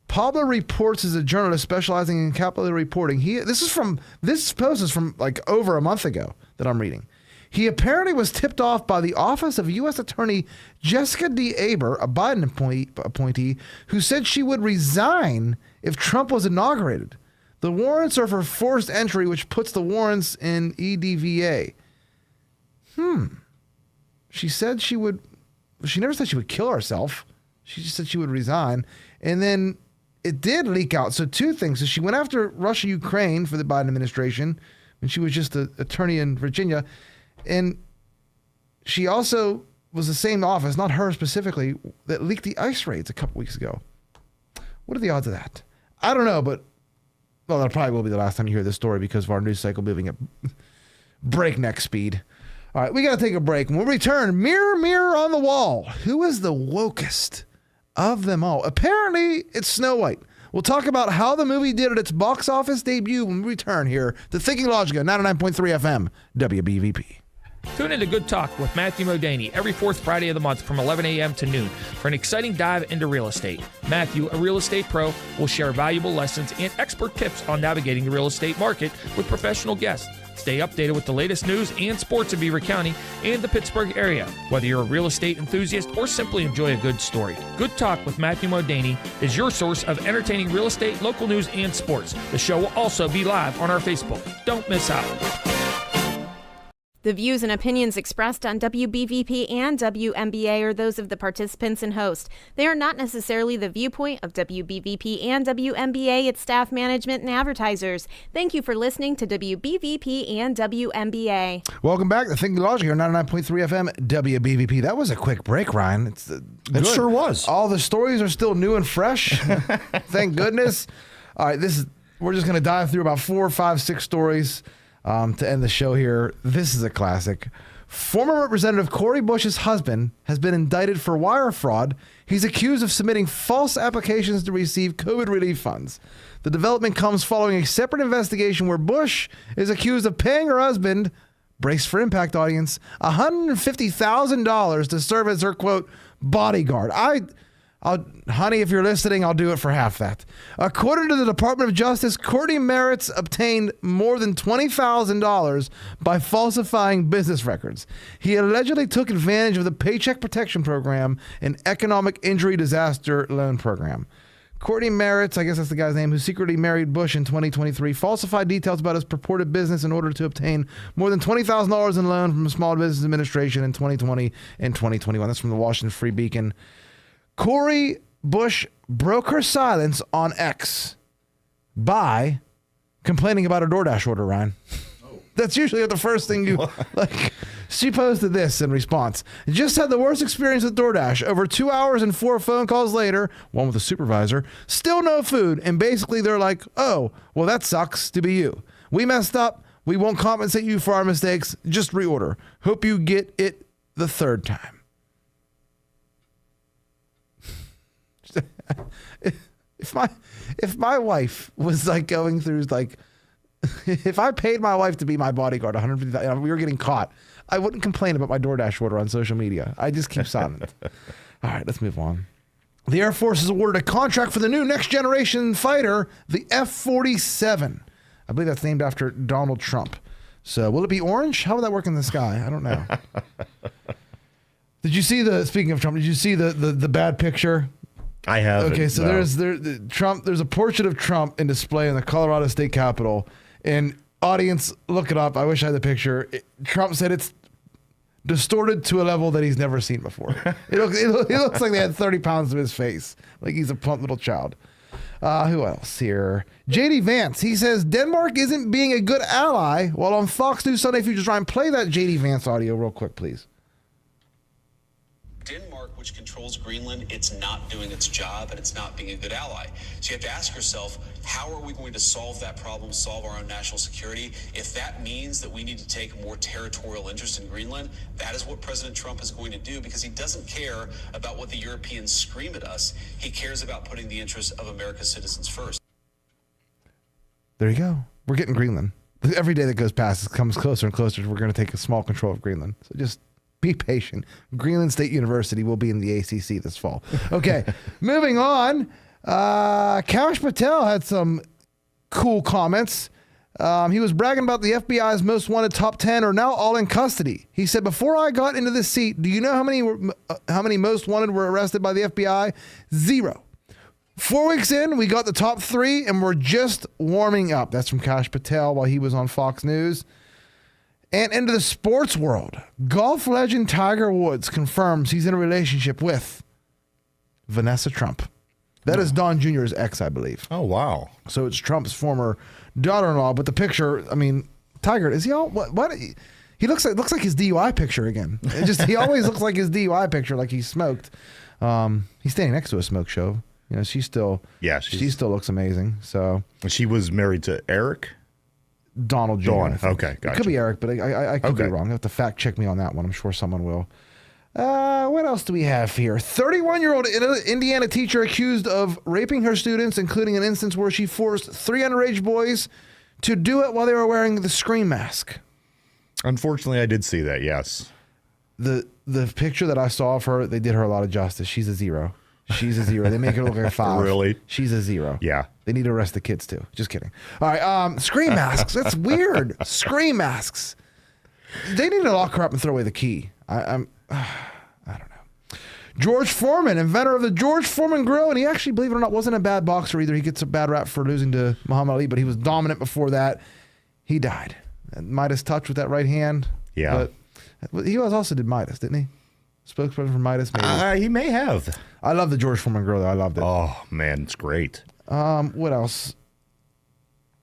Pablo Reports is a journalist specializing in capital reporting. This post is from like over a month ago that I'm reading. He apparently was tipped off by the office of U.S. Attorney Jessica D. Aber, a Biden appointee, who said she would resign if Trump was inaugurated. The warrants are for forced entry, which puts the warrants in EDVA. She said she never said she would kill herself. She just said she would resign. And then it did leak out. So two things. So she went after Russia, Ukraine for the Biden administration when she was just an attorney in Virginia. And she also was the same office, not her specifically, that leaked the ICE raids a couple weeks ago. What are the odds of that? I don't know, but that probably will be the last time you hear this story because of our news cycle moving at breakneck speed. All right, we got to take a break. When we return, mirror, mirror on the wall, who is the wokest of them all? Apparently, it's Snow White. We'll talk about how the movie did at its box office debut when we return here to Thinking Logica, 99.3 FM, WBVP. Tune in to Good Talk with Matthew Modini every fourth Friday of the month from 11 a.m. to noon for an exciting dive into real estate. Matthew, a real estate pro, will share valuable lessons and expert tips on navigating the real estate market with professional guests. Stay updated with the latest news and sports in Beaver County and the Pittsburgh area, whether you're a real estate enthusiast or simply enjoy a good story. Good Talk with Matthew Modini is your source of entertaining real estate, local news, and sports. The show will also be live on our Facebook. Don't miss out. The views and opinions expressed on WBVP and WMBA are those of the participants and host. They are not necessarily the viewpoint of WBVP and WMBA, its staff, management, and advertisers. Thank you for listening to WBVP and WMBA. Welcome back to Thinking Logically on 99.3 FM WBVP. That was a quick break, Ryan. It sure was. All the stories are still new and fresh. Thank goodness. All right, we're just going to dive through about 4, 5, 6 stories to end the show here. This is a classic. Former Representative Cori Bush's husband has been indicted for wire fraud. He's accused of submitting false applications to receive COVID relief funds. The development comes following a separate investigation where Bush is accused of paying her husband, brace for impact audience, $150,000 to serve as her, quote, bodyguard. Honey, if you're listening, I'll do it for half that. According to the Department of Justice, Courtney Merritt obtained more than $20,000 by falsifying business records. He allegedly took advantage of the Paycheck Protection Program and Economic Injury Disaster Loan Program. Courtney Merritt, I guess that's the guy's name, who secretly married Bush in 2023, falsified details about his purported business in order to obtain more than $20,000 in loan from the Small Business Administration in 2020 and 2021. That's from the Washington Free Beacon. Cori Bush broke her silence on X by complaining about a DoorDash order, Ryan. That's usually the first thing you like. She posted this in response. Just had the worst experience with DoorDash. Over 2 hours and 4 phone calls later, one with a supervisor, still no food. And basically they're like, oh, well, that sucks to be you. We messed up. We won't compensate you for our mistakes. Just reorder. Hope you get it the third time. If my wife was like going through like, if I paid my wife to be my bodyguard, $150,000, we were getting caught, I wouldn't complain about my DoorDash order on social media. I just keep silent. All right, let's move on. The Air Force has awarded a contract for the new next generation fighter, the F-47. I believe that's named after Donald Trump. So will it be orange? How would that work in the sky? I don't know. Did you see speaking of Trump, did you see the bad picture? I have. Okay, so there's a portrait of Trump in display in the Colorado State Capitol, and audience, look it up. I wish I had the picture. Trump said it's distorted to a level that he's never seen before. It looks like they had 30 pounds of his face, like he's a plump little child. Who else here? JD Vance. He says Denmark isn't being a good ally. While on Fox News Sunday Futures, Ryan, play that JD Vance audio real quick, please. Denmark, which controls Greenland, it's not doing its job and it's not being a good ally. So you have to ask yourself, how are we going to solve that problem, solve our own national security? If that means that we need to take a more territorial interest in Greenland, that is what President Trump is going to do, because he doesn't care about what the Europeans scream at us. He cares about putting the interests of America's citizens first. There you go. We're getting Greenland. Every day that goes past, it comes closer and closer. We're going to take a small control of Greenland. So just be patient. Greenland State University will be in the ACC this fall. Okay, moving on. Kash Patel had some cool comments. He was bragging about the FBI's most wanted top 10 are now all in custody. He said, before I got into this seat, do you know how many most wanted were arrested by the FBI? 0. 4 weeks in, we got the top 3 and we're just warming up. That's from Kash Patel while he was on Fox News. And into the sports world, golf legend Tiger Woods confirms he's in a relationship with Vanessa Trump. That is Don Jr.'s ex, I believe. Oh, wow. So it's Trump's former daughter-in-law. But the picture, I mean, Tiger, is he all, what he looks like his DUI picture again. He always looks like his DUI picture, like he smoked. He's standing next to a smoke show. You know, she still looks amazing. So she was married to Eric? Donald Jr. Okay, gotcha. It could be Eric, but I could be wrong. You have to fact check me on that one. I'm sure someone will. What else do we have here? 31-year-old Indiana teacher accused of raping her students, including an instance where she forced 3 underage boys to do it while they were wearing the Scream mask. Unfortunately, I did see that, yes. The picture that I saw of her, they did her a lot of justice. She's a 0. She's a 0. They make her look like a 5. Really? She's a 0. Yeah. They need to arrest the kids too. Just kidding. All right. Scream masks. That's weird. Scream masks. They need to lock her up and throw away the key. I don't know. George Foreman, inventor of the George Foreman grill, and he actually, believe it or not, wasn't a bad boxer either. He gets a bad rap for losing to Muhammad Ali, but he was dominant before that. He died. Midas touch with that right hand. Yeah. But he also did Midas, didn't he? Spokesperson for Midas, maybe. He may have. I love the George Foreman grill, though. I loved it. Oh, man, it's great. What else?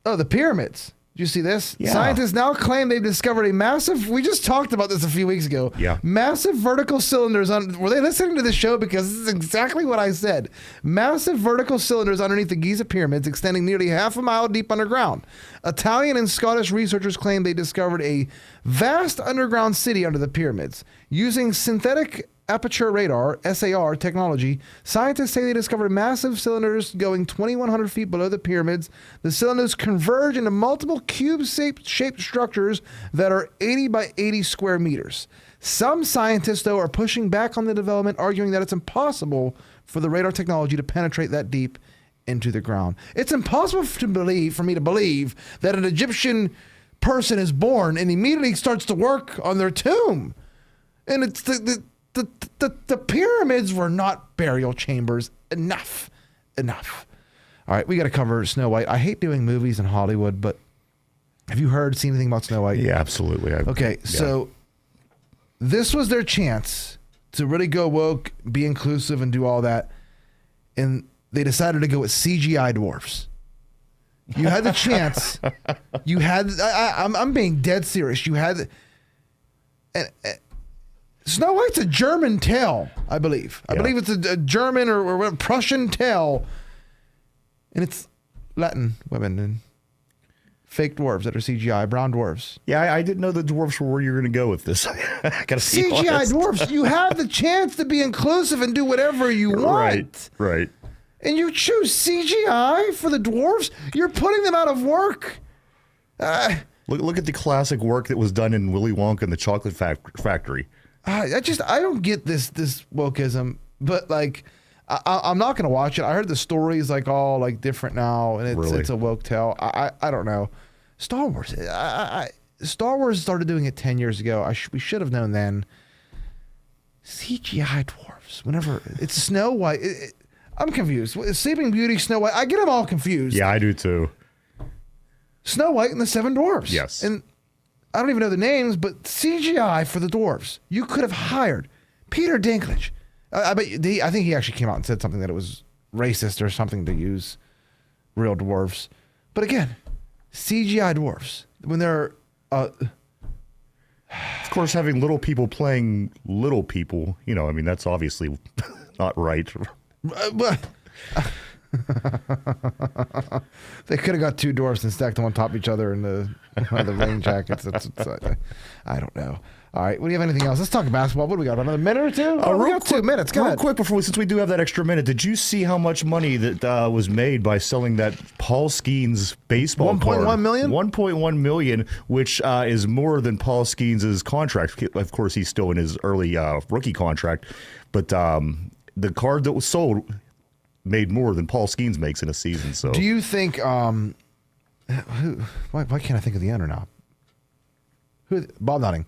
Oh, the pyramids. Did you see this? Yeah. Scientists now claim they've discovered a massive, we just talked about this a few weeks ago. Yeah. Massive vertical cylinders. Were they listening to this show? Because this is exactly what I said. Massive vertical cylinders underneath the Giza pyramids extending nearly half a mile deep underground. Italian and Scottish researchers claim they discovered a vast underground city under the pyramids. Using synthetic aperture radar, SAR, technology, scientists say they discovered massive cylinders going 2,100 feet below the pyramids. The cylinders converge into multiple cube-shaped structures that are 80 by 80 square meters. Some scientists, though, are pushing back on the development, arguing that it's impossible for the radar technology to penetrate that deep into the ground. It's impossible for me to believe that an Egyptian person is born and immediately starts to work on their tomb. And it's the pyramids were not burial chambers. Enough. All right, we got to cover Snow White. I hate doing movies in Hollywood, but have you seen anything about Snow White? Yeah, absolutely. So this was their chance to really go woke, be inclusive, and do all that. And they decided to go with CGI dwarfs. You had the chance. You had. I'm being dead serious. You had. Snow White's a German tale, I believe. I believe it's a German or Prussian tale. And it's Latin women and fake dwarves that are CGI, brown dwarves. Yeah, I didn't know the dwarves were where you were going to go with this. I gotta be CGI honest. dwarves, you have the chance to be inclusive and do whatever you want. Right. And you choose CGI for the dwarves? You're putting them out of work. Look at the classic work that was done in Willy Wonka and the Chocolate Factory. I don't get this wokeism, but like, I'm not gonna watch it. I heard the story's like all like different now, and it's a woke tale. I don't know. Star Wars. Star Wars started doing it 10 years ago. We should have known then. CGI dwarves. Whenever it's Snow White, I'm confused. Sleeping Beauty, Snow White. I get them all confused. Yeah, I do too. Snow White and the Seven Dwarfs. Yes. And I don't even know the names, but CGI for the dwarves. You could have hired Peter Dinklage. I think he actually came out and said something that it was racist or something to use real dwarves. But again, CGI dwarves when they're of course, having little people playing little people, that's obviously not right. They could have got two dwarfs and stacked them on top of each other in the rain jackets. I don't know. All right, do you have anything else? Let's talk basketball. What do we got? Another minute or two? We got 2 minutes. Go ahead. Real quick, since we do have that extra minute, did you see how much money that was made by selling that Paul Skeens baseball card? 1.1 million? 1.1 million, which is more than Paul Skeens' contract. Of course, he's still in his early rookie contract, but the card that was sold made more than Paul Skeens makes in a season. So, do you think? Why can't I think of the owner now? Bob Nutting.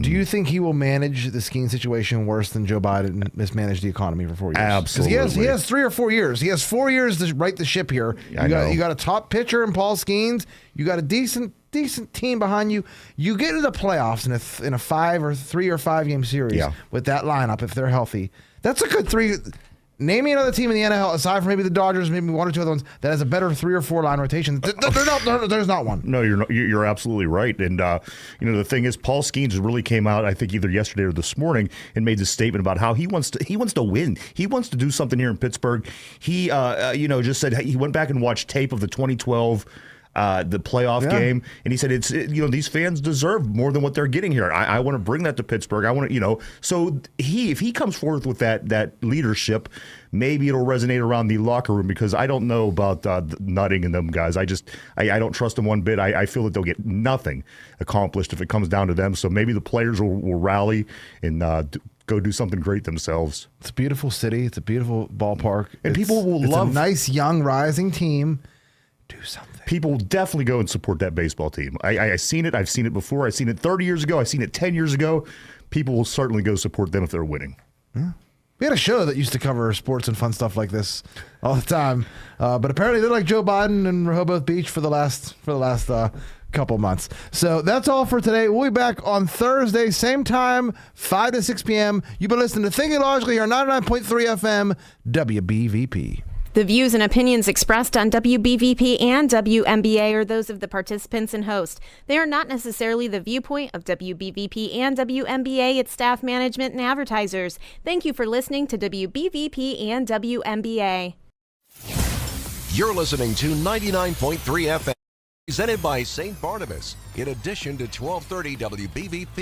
Do you think he will manage the Skeens situation worse than Joe Biden mismanaged the economy for 4 years? Absolutely. Because he has 3 or 4 years. He has 4 years to right the ship here. You got a top pitcher in Paul Skeens. You got a decent team behind you. You get to the playoffs in a 3 or 5 game series with that lineup if they're healthy. That's a good 3. Name me another team in the NHL aside from maybe the Dodgers, maybe 1 or 2 other ones that has a better 3 or 4 line rotation. There's not one. No, you're absolutely right. And the thing is, Paul Skeens really came out, I think either yesterday or this morning, and made this statement about how he wants to win. He wants to do something here in Pittsburgh. He just said he went back and watched tape of the 2012 the playoff game, and he said these fans deserve more than what they're getting here. I want to bring that to Pittsburgh. I want to, so if he comes forth with that leadership, maybe it'll resonate around the locker room, because I don't know about Nutting and them guys. I don't trust them one bit. I feel that they'll get nothing accomplished if it comes down to them. So maybe the players will rally and go do something great themselves. It's a beautiful city. It's a beautiful ballpark. And people will love a nice, young, rising team. Do something. People will definitely go and support that baseball team. I've seen it. I've seen it before. I've seen it 30 years ago. I've seen it 10 years ago. People will certainly go support them if they're winning. Yeah. We had a show that used to cover sports and fun stuff like this all the time, but apparently they're like Joe Biden and Rehoboth Beach for the last couple months. So that's all for today. We'll be back on Thursday, same time, 5 to 6 p.m. You've been listening to Thinking Logically here on 99.3 FM, WBVP. The views and opinions expressed on WBVP and WMBA are those of the participants and host. They are not necessarily the viewpoint of WBVP and WMBA, its staff, management, and advertisers. Thank you for listening to WBVP and WMBA. You're listening to 99.3 FM, presented by St. Barnabas, in addition to 1230 WBVP.